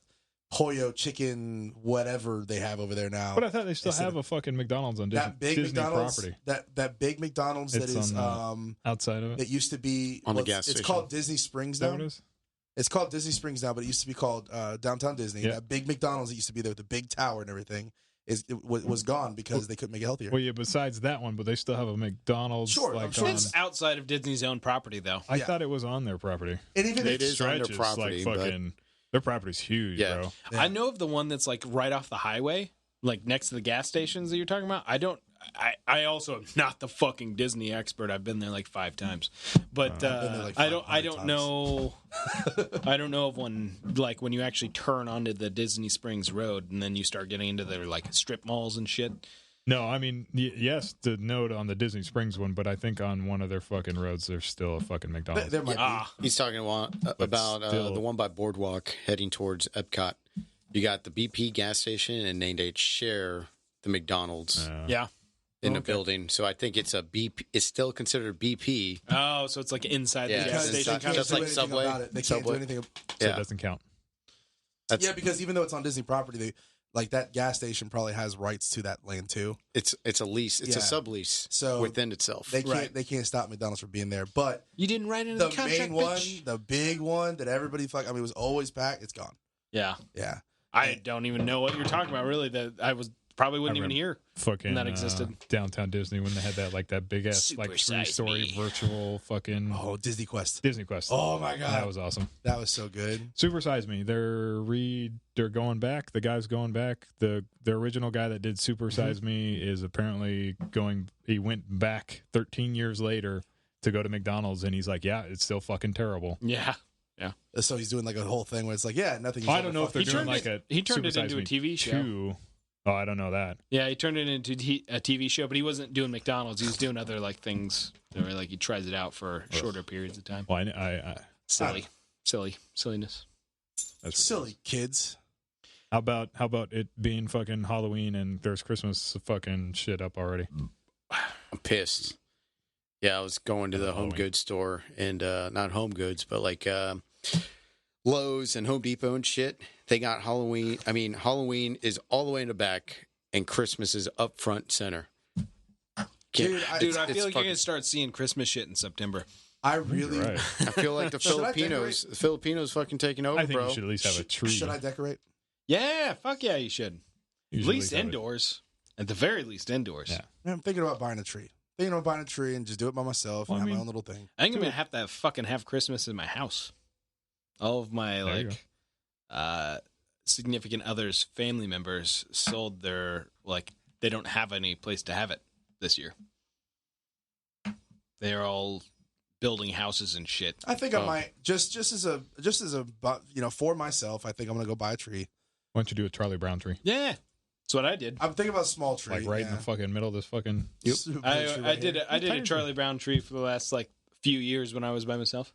pollo chicken, whatever they have over there now.
But I thought they still
Instead
have a fucking McDonald's on
that big
Disney
McDonald's,
property.
that big McDonald's
It's
that is
outside of it.
that used to be
On the
it's-
gas
It's
station.
called Disney Springs
Is that
now.
what it is?
It's called Disney Springs now, but it used to be called Downtown Disney.
Yeah.
That big McDonald's that used to be there with the big tower and everything was gone because they couldn't make it healthier.
Well, yeah. Besides that one, but they still have a McDonald's.
Sure, I'm
like
sure
on,
it's outside of Disney's own property though.
I
Yeah.
thought it was on their property.
And even
It
if
is on their
Stretches
property,
like
but-
fucking. Their property's huge,
Yeah.
bro.
Yeah.
I know of the one that's like right off the highway, like next to the gas stations that you're talking about. I also am not the fucking Disney expert. I've been there like 5 times, but
I've been there like
I don't
500
know. I don't know of one like when you actually turn onto the Disney Springs Road and then you start getting into their like strip malls and shit.
No, I mean, yes, the note on the Disney Springs one, but I think on one of their fucking roads, there's still a fucking McDonald's.
There might be.
He's talking about
still-
the one by Boardwalk heading towards Epcot. You got the BP gas station, and they share the McDonald's
Yeah.
in the building. So I think it's a BP. It's still considered BP.
Oh, so it's like inside
Yeah,
the gas
it's
station.
inside-
Kind
just
of
like
anything
Subway.
about it. They can't do
Subway.
anything.
So
Yeah.
it doesn't count.
Yeah, because even though it's on Disney property, they like that gas station probably has rights to that land too.
It's a lease. It's a
Yeah.
sublease
So
within itself.
They can't stop McDonald's from being there. But
You didn't write it in
the
the contract,
main one,
bitch.
the big one that everybody it was always packed. It's gone.
Yeah.
Yeah.
I don't even know what you're talking about, really. That I probably wouldn't even hear.
Fucking
that existed.
Downtown Disney when they had that big ass
Super
like
size
3-story
me.
virtual fucking
Oh, Disney Quest.
Disney Quest.
Oh my god,
That was awesome.
that was so good.
Super Size Me. They're going back. The guy's going back. The original guy that did Super Size Me is apparently going. He went back 13 years later to go to McDonald's, and he's like, "Yeah, it's still fucking terrible."
Yeah.
So he's doing like a whole thing where it's like, yeah, nothing.
I don't know if they're
He
doing
turned
like
he turned
Super
it
Size
into a
Me
TV show.
2. Oh, I don't know that.
Yeah, he turned it into a TV show, but he wasn't doing McDonald's. He was doing other like things where like he tries it out for shorter periods of time.
Well, I
Silliness.
that's
silly kids.
How about it being fucking Halloween and there's Christmas fucking shit up already?
I'm pissed. Yeah, I was going to the home goods store and not home goods, but like Lowe's and Home Depot and shit. They got Halloween. I mean, Halloween is all the way in the back, and Christmas is up front center.
Dude,
I feel like you're gonna start seeing Christmas shit in September.
I really.
Right.
I feel like the
Should I
Filipinos fucking taking over,
I think
bro.
you should at least have a tree.
Should I decorate?
Yeah, fuck yeah, you should.
You
At
should
least
have it.
indoors. At the very least, indoors.
Yeah.
Man, I'm thinking about buying a tree. Thinking about buying a tree and just do it by myself
Well,
and
I
have my
mean-
own little thing.
I think I'm gonna have to fucking have Christmas in my house. All of my
There you
significant others, family members sold their they don't have any place to have it this year. They're all building houses and shit.
I think I might just as a for myself. I think I'm gonna go buy a tree.
Why don't you do a Charlie Brown tree?
Yeah, that's what I did.
I'm thinking about a small tree,
Like right in the fucking middle of this fucking.
Super tree
I
right
did
here.
I did a
Tiny
Charlie Brown tree for the last few years when I was by myself.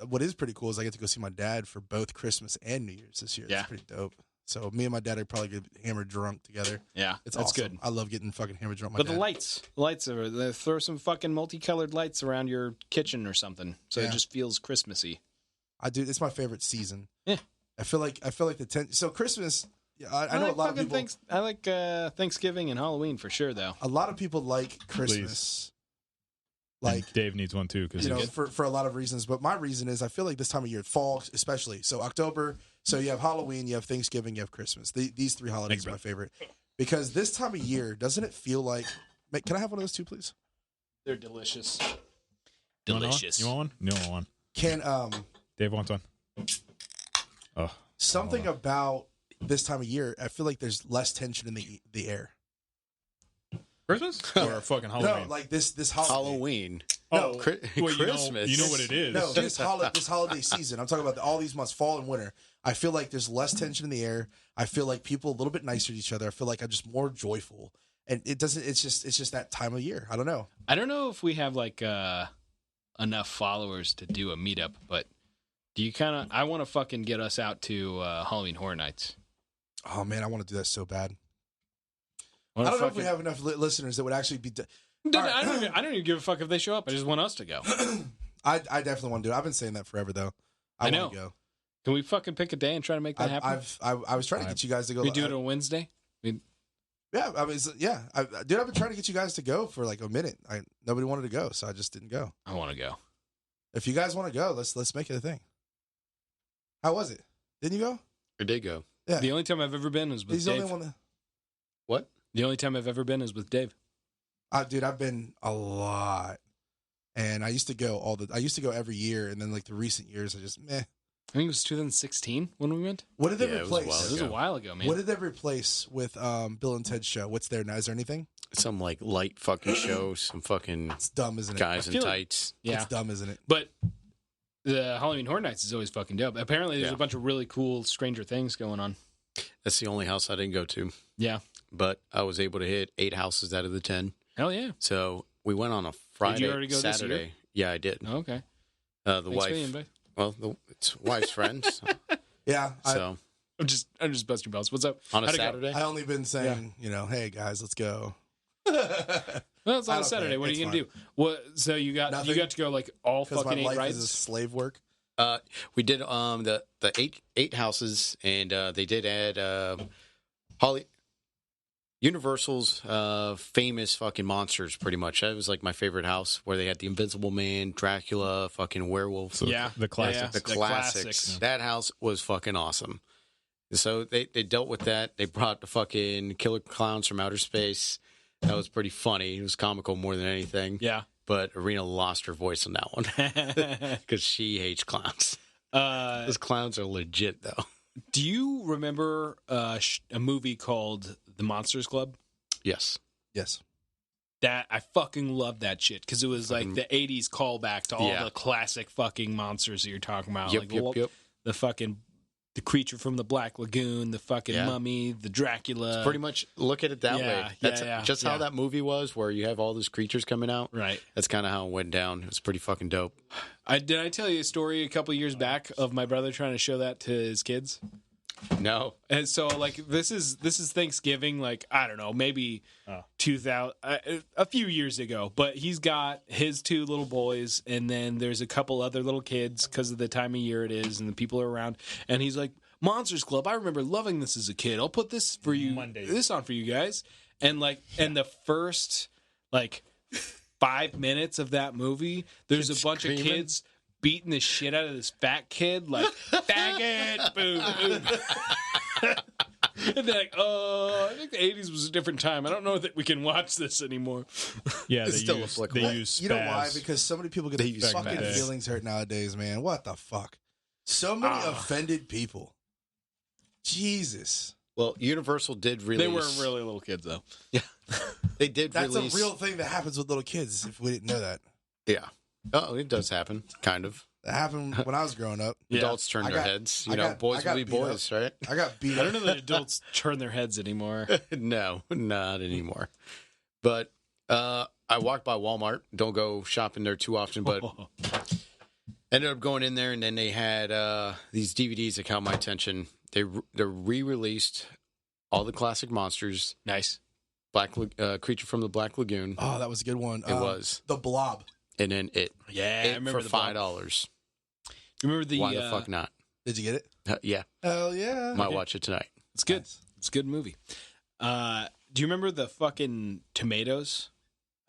What is pretty cool is I get to go see my dad for both Christmas and New Year's this year.
Yeah.
It's pretty dope. So me and my dad are probably get hammered drunk together.
Yeah,
It's
that's
awesome.
good.
I love getting fucking hammered drunk.
But the lights are they throw some fucking multicolored lights around your kitchen or something, so
Yeah.
it just feels Christmassy.
I do. It's my favorite season.
Yeah.
I feel like the 10. So Christmas. Yeah, I know a lot of people.
I like Thanksgiving and Halloween for sure, though.
A lot of people like Christmas.
And Dave needs one too because
for a lot of reasons, but my reason is I feel like this time of year, fall especially. So October, so you have Halloween, you have Thanksgiving, you have Christmas. These three holidays are my favorite because this time of year, doesn't it feel like? Can I have one of those two, please?
They're delicious.
You want one? You want one?
Can
Dave wants one. Oh,
something about this time of year? I feel like there's less tension in the air.
Christmas or fucking Halloween?
No, like this holiday.
Halloween.
No,
Well,
Christmas.
You know what it is.
No, this holiday season. I'm talking about all these months, fall and winter. I feel like there's less tension in the air. I feel like people a little bit nicer to each other. I feel like I'm just more joyful, and it doesn't. It's just that time of year. I don't know.
I don't know if we have enough followers to do a meetup, but do you kind of? I want to fucking get us out to Halloween Horror Nights.
Oh man, I want to do that so bad.
I
I don't know if we have enough listeners that would actually be.
Dude,
All right.
I don't even give a fuck if they show up. I just want us to go.
I definitely want to do it. I've been saying that forever though.
I know.
want to go.
Can we fucking pick a day and try to make that happen?
I was trying to get you guys to go.
We do it on Wednesday.
Yeah, I mean, yeah, dude, I've been trying to get you guys to go for like a minute. Nobody wanted to go, so I just didn't go.
I want to go.
If you guys want to go, let's make it a thing. How was it? Didn't you go?
I did go.
Yeah.
The only time I've ever been is with
He's the
Dave.
only one. That,
What?
The only time I've ever been is with Dave.
dude, I've been a lot, and I used to go every year, and then like the recent years, I just meh.
I think it was 2016 when we went.
What did they
Yeah, it was a
replace?
while
It was a while ago, man.
What did they replace with Bill and Ted's show? What's there now? Is there anything?
Some like light fucking show, some fucking
It's dumb, isn't it?
guys in
feel like-
tights.
Yeah,
It's dumb, isn't it?
but the Halloween Horror Nights is always fucking dope. Apparently, there's
Yeah.
a bunch of really cool Stranger Things going on.
That's the only house I didn't go to.
Yeah,
but I was able to hit 8 houses out of the 10.
Hell yeah.
So we went on a Friday,
already go this
Saturday.
year?
Yeah, I did.
Oh, okay.
The
Thanks for the
wife.
invite.
Well, it's wife's friends.
Yeah.
So
I'm just busting your balls. What's up?
on a
How'd it go?
Saturday,
I only been saying, hey guys, let's go.
Well, it's on
I
a
don't
Saturday.
care.
What are
It's
you gonna do? What? So you got
Nothing.
to go like all
Because my
fucking 8
life
rides.
is slave work.
we did the eight houses, and they did add Universal's famous fucking monsters. Pretty much, that was like my favorite house, where they had the Invincible Man, Dracula, fucking werewolf.
So
Yeah.
the classics.
The classics. That house was fucking awesome. So they dealt with that. They brought the fucking killer clowns from outer space. That was pretty funny. It was comical more than anything.
Yeah.
But Arena lost her voice on that one because she hates clowns. Those clowns are legit, though.
Do you remember a movie called The Monsters Club?
Yes.
Yes.
That I fucking love that shit because it was like the '80s callback to all
Yeah.
the classic fucking monsters that you're talking about.
Yep,
like
yep.
the fucking the creature from the Black Lagoon, the fucking
Yeah.
mummy, the Dracula.
Pretty much look at it that way. That's just how that movie was, where you have all those creatures coming out.
Right.
That's kind of how it went down. It was pretty fucking dope.
Did I tell you a story a couple years back of my brother trying to show that to his kids?
No.
And so, like, this is Thanksgiving, like, I don't know, maybe 2000, a few years ago. But he's got his 2 little boys, and then there's a couple other little kids because of the time of year it is, and the people are around. And he's like, Monsters Club, I remember loving this as a kid. I'll put this for you, this on for you guys. And, like, and the first, like, 5 minutes of that movie, there's a bunch of kids beating the shit out of this fat kid, like, faggot, boom, boom. And they're like, I think the 80s was a different time. I don't know that we can watch this anymore.
Yeah,
It's still applicable.
they use
You know why?
spaz.
Because so many people get
They use
fucking
spaz.
feelings hurt nowadays, man. What the fuck? So many offended people. Jesus.
Well, Universal did release.
They weren't really little kids, though.
Yeah. They did
That's
release.
a real thing that happens with little kids, if we didn't know that.
Yeah. Oh, it does happen. Kind of.
That happened when I was growing up.
Yeah.
Adults turn
I
their
got-
heads.
I
You know,
got-
boys
I got
will be
beat up.
boys, right?
I got beat
I
up.
don't know that adults turn their heads anymore.
No, not anymore. But I walked by Walmart. Don't go shopping there too often, but ended up going in there, and then they had these DVDs that caught my attention. They re-released all the classic monsters.
Nice.
Creature from the Black Lagoon.
Oh, that was a good one.
It was.
The Blob.
And then it.
Yeah, I
It
remember
for
the Blob.
$5.
You remember the?
Why the fuck not?
Did you get it?
Yeah,
Hell yeah.
might watch it tonight.
It's good.
Nice.
It's a good movie. Do you remember the fucking tomatoes?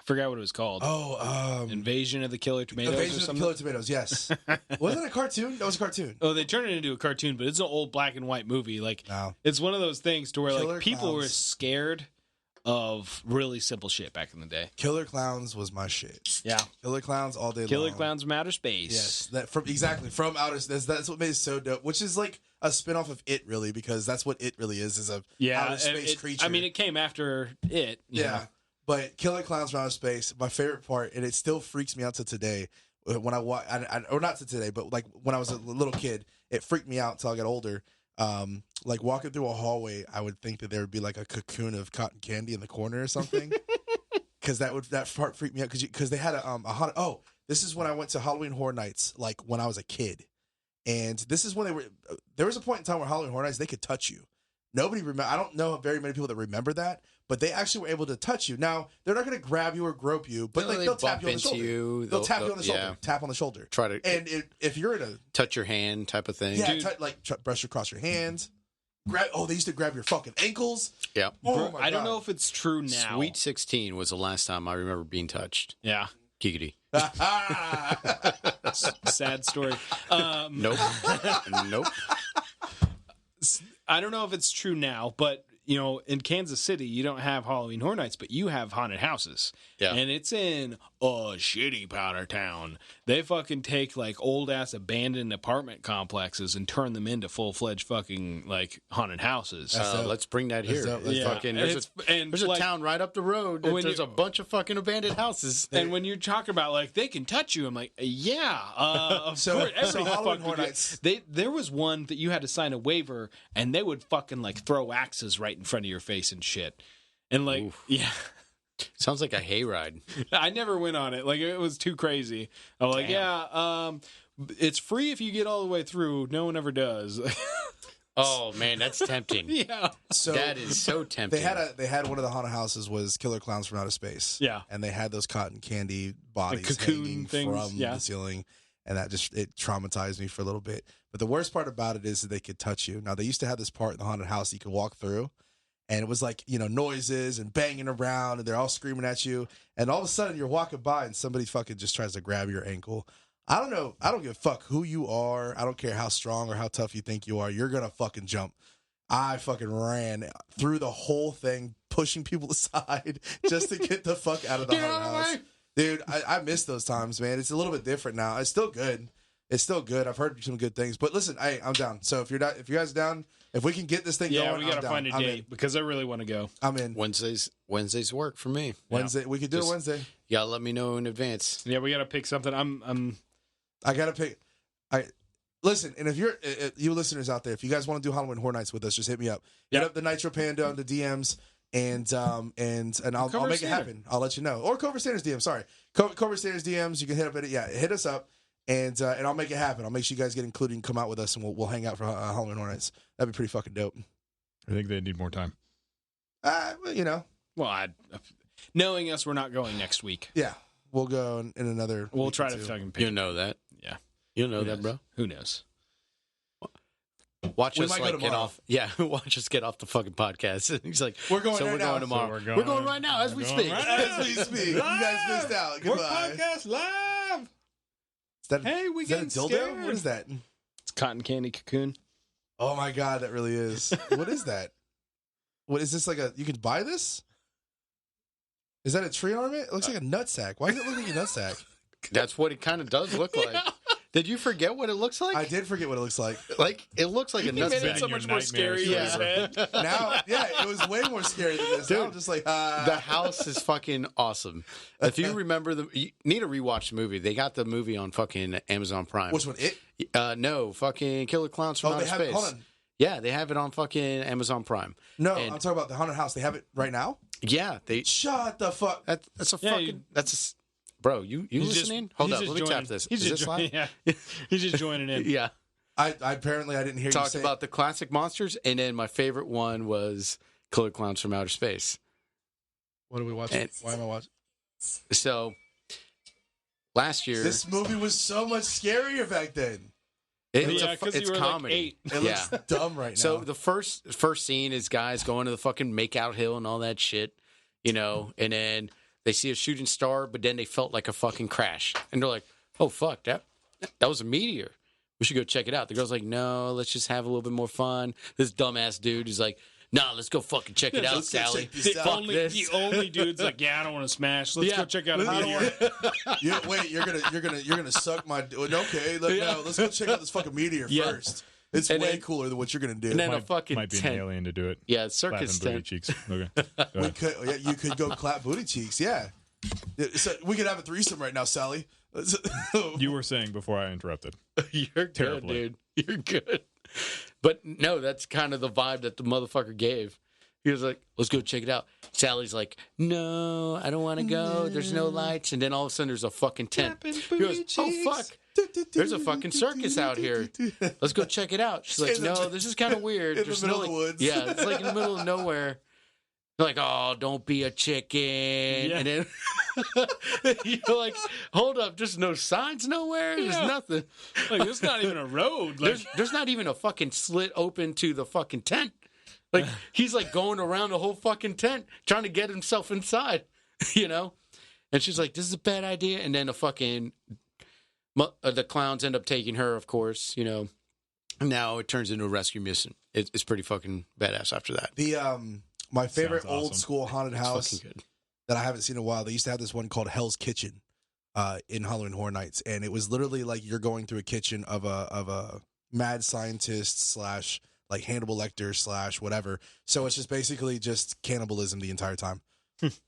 I forgot what it was called.
Oh,
Invasion of the Killer Tomatoes or
Invasion of the
something.
Killer Tomatoes, yes. Wasn't it a cartoon? That was a cartoon.
Oh, they turned it into a cartoon, but it's an old black and white movie. Like,
No.
it's one of those things to where
Killer
like people were
Clowns.
scared of really simple shit back in the day.
Killer Clowns was my shit.
Yeah,
Killer Clowns all day
Killer
long.
Clowns from Outer Space.
Yes, that from outer. That's what made it so dope. Which is like a spinoff of It, really, because that's what It really is a outer space creature.
I mean, it came after it. you
yeah.
know.
But Killer Clowns from Outer Space, my favorite part, and it still freaks me out to today. When I watch, or not to today, but like when I was a little kid, it freaked me out until I got older. Like walking through a hallway, I would think that there would be like a cocoon of cotton candy in the corner or something. Because that part freaked me out. Because they had this is when I went to Halloween Horror Nights, like when I was a kid, and this is when there was a point in time where Halloween Horror Nights, they could touch you. Nobody remember. I don't know very many people that remember that, but they actually were able to touch you. Now they're not going to grab you or grope you, but like they'll tap you on the shoulder. They'll tap you on the shoulder.
yeah.
Tap on the shoulder.
Try to
And if you're in a
touch your hand type of thing.
brush across your hands. They used to grab your fucking ankles.
Yeah.
Oh my
I don't
God.
know if it's true now.
Sweet 16 was the last time I remember being touched.
Yeah.
Giggity.
Sad story.
Nope. Nope.
I don't know if it's true now, but you know, in Kansas City, you don't have Halloween Horror Nights, but you have haunted houses.
Yeah.
And it's in a shitty powder town. They fucking take like old ass abandoned apartment complexes and turn them into full fledged fucking like haunted houses.
dope.
Let's bring that here.
dope.
There's
Yeah.
fucking-
And
there's a
like,
town right up the road.
when
There's
you-
a bunch of fucking abandoned houses.
And when you're talking about like they can touch you, I'm like, yeah. Of
So-
course,
so
everybody
Halloween
fucking
Horror
do.
Nights-
There was one that you had to sign a waiver, and they would fucking like throw axes right right in front of your face and shit. And like,
Oof.
yeah,
Sounds like a hayride.
I never went on it. Like, it was too crazy. I'm like, it's free if you get all the way through. No one ever does.
Oh man, that's tempting.
Yeah.
So
That is so tempting.
they had one of the haunted houses was Killer Clowns from Outer Space.
Yeah.
And they had those cotton candy bodies
cocoon
hanging
things,
from
yeah.
the ceiling, and that just it traumatized me for a little bit. But the worst part about it is that they could touch you. Now they used to have this part in the haunted house you could walk through, and it was like, you know, noises and banging around, and they're all screaming at you, and all of a sudden you're walking by and somebody fucking just tries to grab your ankle. I don't know. I don't give a fuck who you are. I don't care how strong or how tough you think you are. You're gonna fucking jump. I fucking ran through the whole thing, pushing people aside just to get the fuck out of the haunted house. Dude, I miss those times, man. It's a little bit different now. It's still good. It's still good. I've heard some good things. But listen, I'm down. So if you guys are down, if we can get this thing going,
we got to find a date because I really want to go.
I'm in.
Wednesdays work for me.
Wednesday. We could do it Wednesday.
You gotta let me know in advance.
Yeah, we got to pick something.
I gotta pick. Listen, and if you're you listeners out there, if you guys want to do Halloween Horror Nights with us, just hit me up. Hit up the Nitro Panda on the DMs, and I'll make it happen. I'll let you know. Or Covert Standards DM. Sorry, Covert Standards DMs. You can hit up at it. Yeah, hit us up, and I'll make it happen. I'll make sure you guys get included and come out with us, and we'll hang out for Halloween Horror Nights. That'd be pretty fucking dope.
I think they need more time.
Well, you know.
Well, knowing us, we're not going next week.
Yeah, we'll go in another.
We'll
week
try
or
to
two.
fucking pick.
You know that.
Yeah.
You know
Who
that,
knows?
bro.
Who knows?
Watch
We
us
might go
like get
tomorrow.
off. Yeah, watch us get off the fucking podcast. He's like,
We're going
so
right
we're
now.
going tomorrow.
So
we're going right now as we
we're going
speak.
right
As we speak, you guys missed out.
We're
Goodbye.
podcast live.
Is that,
Hey, we
is that a
getting
dildo?
scared.
What is that?
It's cotton candy cocoon.
Oh my god, that really is. What is that? What is this, like a? You can buy this? Is that a tree ornament? It looks like a nutsack. Why does it look like a nutsack?
That's what it kind of does look like. Did you forget what it looks like?
I did forget what it looks like.
Like it looks like a
You made it
nutsack.
so
Your
much more
nightmares
scary in his
forever.
head.
Now, yeah, it was way more scary than this. Now
Dude,
I'm just like,
The house is fucking awesome. If you remember you need to rewatch the movie. They got the movie on fucking Amazon Prime.
which one? It?
No, fucking Killer Clowns from
Oh,
Outer
they have.
Space.
Hold on.
Yeah, they have it on fucking Amazon Prime.
No,
And-
I'm talking about the haunted house. They have it right now.
Yeah, they.
Shut the fuck.
That's a
Yeah,
fucking. Bro, you
He's
listening?
just-
Hold
he's
up,
just
let me
joining-
tap this.
He's
Is
just
this live?
Yeah, he's just joining in.
Yeah.
I apparently I didn't hear you
Talked
say.
about the classic monsters, and then my favorite one was Killer Clowns from Outer Space.
What are we watching?
And-
Why am I watching?
So last year,
This movie was so much scarier back then.
it's,
Yeah, 'cause
it's
you were
comedy.
like 8.
It
Yeah.
looks dumb right now.
So the first scene is guys going to the fucking makeout hill and all that shit, you know, and then they see a shooting star, but then they felt like a fucking crash, and they're like, "Oh fuck, that was a meteor. We should go check it out." The girl's like, "No, let's just have a little bit more fun." This dumbass dude is like, "Nah, let's go fucking check it out,
let's go
Sally."
check this out.
this.
The only dude's like, yeah, I don't want to smash. Let's
Yeah.
go check out a meteor.
Wait, you're gonna suck my. Okay, no, let's go check out this fucking meteor
Yeah.
first. It's
And
way
then-
cooler than what you're gonna do.
And then a
Might,
fucking
might be an
tent.
alien to do it.
Yeah, circus
Slapping booty
tent.
cheeks. Okay. Go
We
ahead.
could, yeah, you could go clap booty cheeks. Yeah, so we could have a threesome right now, Sally.
You were saying before I interrupted.
You're good,
Terribly.
dude. You're good. But no, that's kind of the vibe that the motherfucker gave. He was like, "Let's go check it out." Sally's like, "No, I don't want to go. There's no lights." And then all of a sudden, there's a fucking tent. He goes, "Oh fuck, there's a fucking circus out here. Let's go check it out." She's like,
In the-
"No, this is kind of weird.
in the
There's
middle
no,
of the woods.
Yeah, it's like in the middle of nowhere." They're like, "Oh, don't be a chicken."
Yeah.
And then you're like, "Hold up, there's no signs nowhere. There's
Yeah.
nothing.
Like, it's not even a road. Like,
There's not even a fucking slit open to the fucking tent. Like he's like going around the whole fucking tent trying to get himself inside, you know." And she's like, "This is a bad idea." And then the clowns end up taking her, of course, you know. Now it turns into a rescue mission. It's pretty fucking badass after that.
The my favorite
Sounds
old
awesome.
school haunted
It's
house
fucking good.
that I haven't seen in a while. They used to have this one called Hell's Kitchen in Halloween Horror Nights, and it was literally like you're going through a kitchen of a mad scientist / like Hannibal Lecter / whatever. So it's just basically just cannibalism the entire time.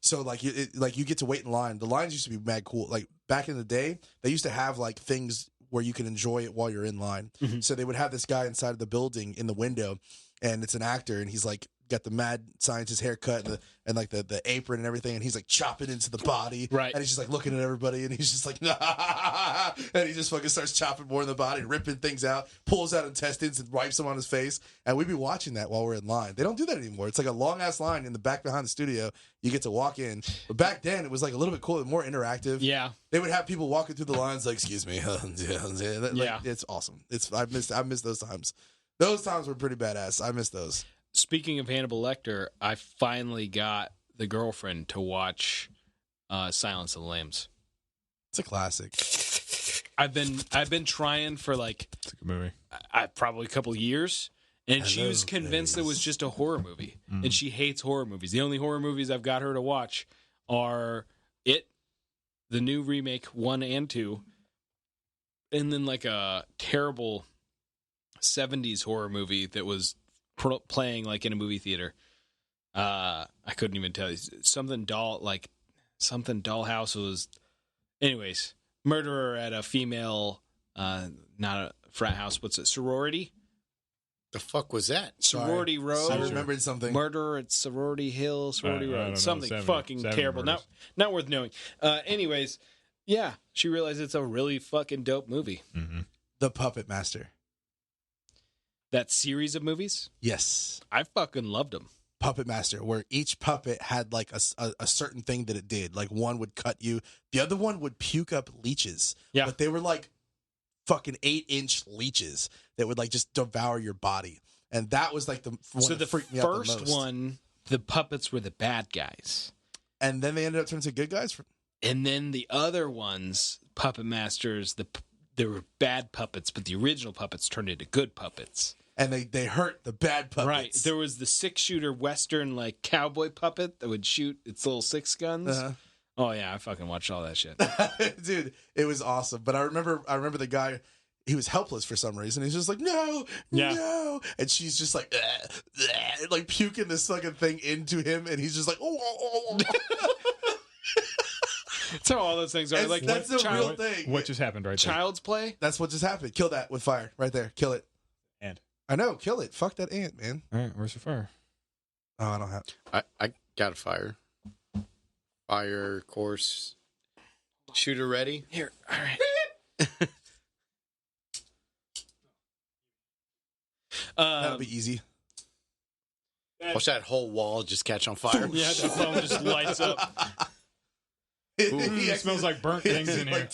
So like you get to wait in line. The lines used to be mad cool. Like back in the day, they used to have like things where you can enjoy it while you're in line.
Mhm.
So they would have this guy inside of the building in the window, and it's an actor, and he's like got the mad scientist haircut and like the apron and everything, and he's like chopping into the body,
Right.
And he's just like looking at everybody, and he's just like, nah, and he just fucking starts chopping more in the body, ripping things out, pulls out intestines and wipes them on his face, and we'd be watching that while we're in line. They don't do that anymore. It's like a long ass line in the back behind the studio. You get to walk in, but back then it was like a little bit cooler, more interactive.
Yeah.
They would have people walking through the lines like, "Excuse me,"
Yeah.
It's awesome. I miss those times. Those times were pretty badass. I miss those.
Speaking of Hannibal Lecter, I finally got the girlfriend to watch Silence of the Lambs.
It's a classic.
I've been trying for like
It's a good movie.
probably a couple years, and she
Hello,
was convinced it was just a horror movie,
Mm.
and she hates horror movies. The only horror movies I've got her to watch are It, the new remake 1 and 2, and then like a terrible 70s horror movie that was playing like in a movie theater. I couldn't even tell you something dollhouse was. Anyways, murderer at a female, not a frat house. What's it? Sorority.
The fuck was that?
Sorority Row.
I remembered something.
Murder at Sorority Hill, Sorority
I don't know,
Road. Something
7
fucking terrible.
murders.
Not worth knowing. Anyways, yeah, she realized it's a really fucking dope movie.
Mm-hmm.
The Puppet Master.
That series of movies,
Yes.
I fucking loved them.
Puppet Master, where each puppet had like a certain thing that it did. Like one would cut you, the other one would puke up leeches.
Yeah.
But they were like fucking 8-inch leeches that would like just devour your body. And that was like the one
So
that
the
freaked me out the
first
most.
one, the puppets were the bad guys.
And then they ended up turning to good guys.
And then the other ones, Puppet Masters, they were bad puppets, but the original puppets turned into good puppets.
And they hurt the bad puppets.
Right. There was the 6-shooter Western like cowboy puppet that would shoot its little 6 guns.
Uh-huh.
Oh yeah, I fucking watched all that shit.
Dude, it was awesome. But I remember the guy, he was helpless for some reason. He's just like, no,
Yeah.
no. And she's just like, like puking this fucking thing into him. And he's just like, oh.
That's how all those things are. Like
That's the real thing.
What just happened right there?
Child's Play.
That's what just happened. Kill that with fire right there. Kill it.
And
I know. Kill it. Fuck that ant, man.
all right, where's the fire?
Oh, I don't have.
I got a fire. Fire course. Shooter ready.
Here. All right.
That'll be easy.
Watch that whole wall just catch on fire.
Yeah, the phone just lights up.
It smells like burnt things in here.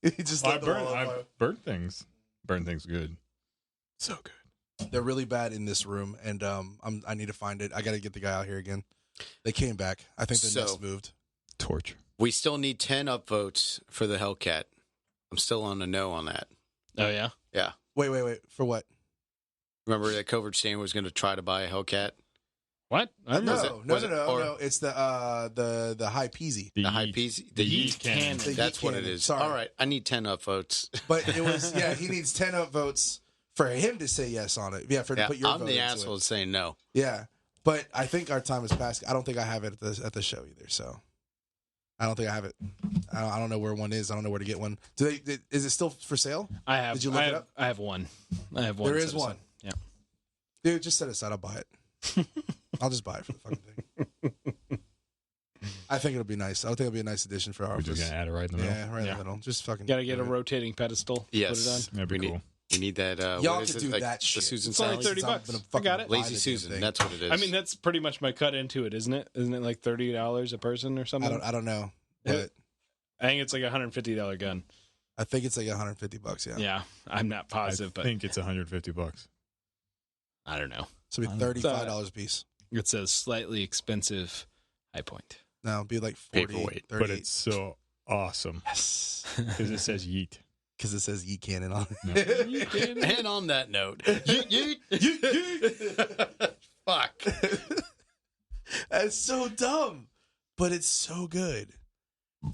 He just
I
lit the wall on fire.
burnt things. Burnt things good. So good.
They're really bad in this room, and I need to find it. I got to get the guy out here again. They came back. I think the nest moved.
Torture.
We still need 10 upvotes for the Hellcat. I'm still on the no on that.
Oh yeah.
Yeah.
Wait. For what?
Remember that Covert Stand was going to try to buy a Hellcat?
What? I don't know.
No. It's the high peasy.
The high piece? The
Yeet
Yeet
cannon.
The
That's
Yeet
what it
cannon.
is.
Sorry.
All right. I need 10 upvotes.
But it was he needs 10 upvotes for him to say yes on it. Yeah, to
Yeah,
put your
I'm
vote
the
into
asshole
it.
saying no.
Yeah, but I think our time has passed. I don't think I have it at the show either. So I don't think I have it. I don't know where one is. I don't know where to get one. Is it still for sale?
I have.
Did you look it up?
I have one. I have one.
There is
set aside.
one.
Yeah.
Dude, just set it aside. I'll buy it. I'll just buy it for the fucking thing. I think it'll be nice. I think it'll be a nice addition for our
We're
office.
just gonna add it right in the middle.
Yeah, right in
Yeah.
the middle. Just fucking.
Got to get
do
a
it.
rotating pedestal.
Yes.
Put it on.
That'd be
We
cool.
We need that.
Y'all
what is
could
it?
do
Like
that
the
shit.
Susan
It's only
salad?
30
I'm
bucks.
gonna
I
fucking
got it.
buy the
Lazy
damn
Susan.
thing.
That's what it is.
I mean, that's pretty much my cut into it, isn't it? Isn't it like $30 a person or something?
I don't know, but
I think it's like a $150 gun.
I think it's like $150. Yeah.
Yeah, I'm not positive,
I
but
think it's $150.
I don't know.
So it'd be $35 a piece.
It says slightly expensive High Point.
No, it'd be like 40,
Paperweight.
38.
But it's so awesome
yes,
because it says yeet.
because it says Yeet Cannon on
No.
it.
And on that note, yeet, yeet. Fuck.
That's so dumb, but it's so good.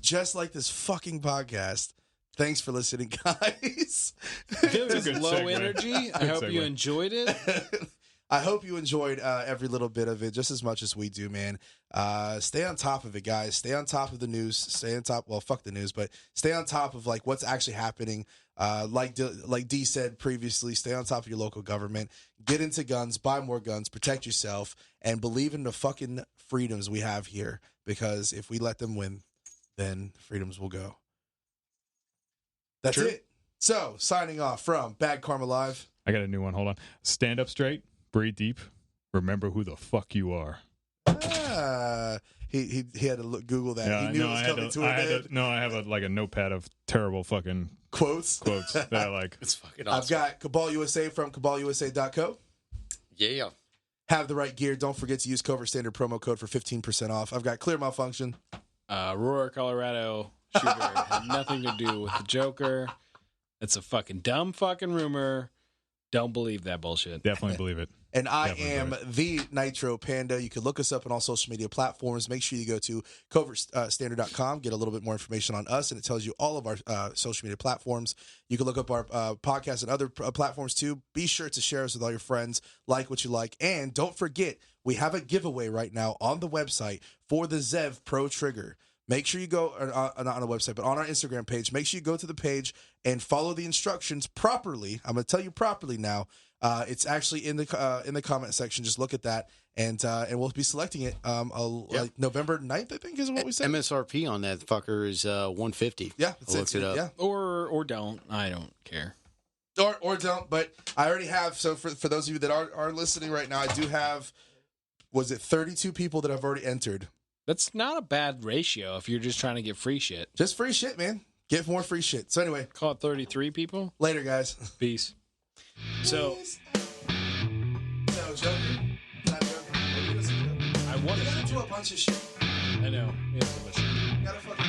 Just like this fucking podcast. Thanks for listening, guys.
It was
good
low
segue.
energy. I
Good
hope you
segue.
enjoyed it.
I hope you enjoyed every little bit of it just as much as we do, man. Stay on top of it, guys. Stay on top of the news. Stay on top. Well, fuck the news, but stay on top of like what's actually happening. Like D said previously, stay on top of your local government. Get into guns. Buy more guns. Protect yourself, and believe in the fucking freedoms we have here. Because if we let them win, then freedoms will go. That's it. So, signing off from Bad Karma Live.
I got a new one. Hold on. Stand up straight. Breathe deep. Remember who the fuck you are.
He had to Google that.
Yeah,
he knew it was coming to an end.
I have a notepad of terrible fucking
quotes
that I like.
It's fucking awesome.
I've got Cabal USA from cabalusa.co.
Yeah.
Have the right gear. Don't forget to use Covert Standard promo code for 15% off. I've got Clear Malfunction.
Aurora, Colorado shooter had nothing to do with the Joker. It's a fucking dumb fucking rumor. Don't believe that bullshit.
Definitely believe it.
And I am the Nitro Panda. You can look us up on all social media platforms. Make sure you go to covertstandard.com, get a little bit more information on us, and it tells you all of our social media platforms. You can look up our podcast and other platforms too. Be sure to share us with all your friends. Like what you like. And don't forget, we have a giveaway right now on the website for the Zev Pro Trigger. Make sure you go, not on the website, but on our Instagram page. Make sure you go to the page and follow the instructions properly. I'm going to tell you properly now. It's actually in the comment section. Just look at that, and we'll be selecting it. Like November 9th, I think, is what we said.
MSRP on that fucker is $150.
Yeah,
I looked it up.
Yeah,
Or don't. I don't care.
Or don't. But I already have. So for those of you that are listening right now, I do have. Was it 32 people that I've already entered?
That's not a bad ratio if you're just trying to get free shit.
Just free shit, man. Get more free shit. So anyway,
Call it 33 people.
later, guys.
Peace. So
No, joking. Not joking.
I want
You gotta
to
do a bunch of shit.
I know. Yeah,
You gotta fucking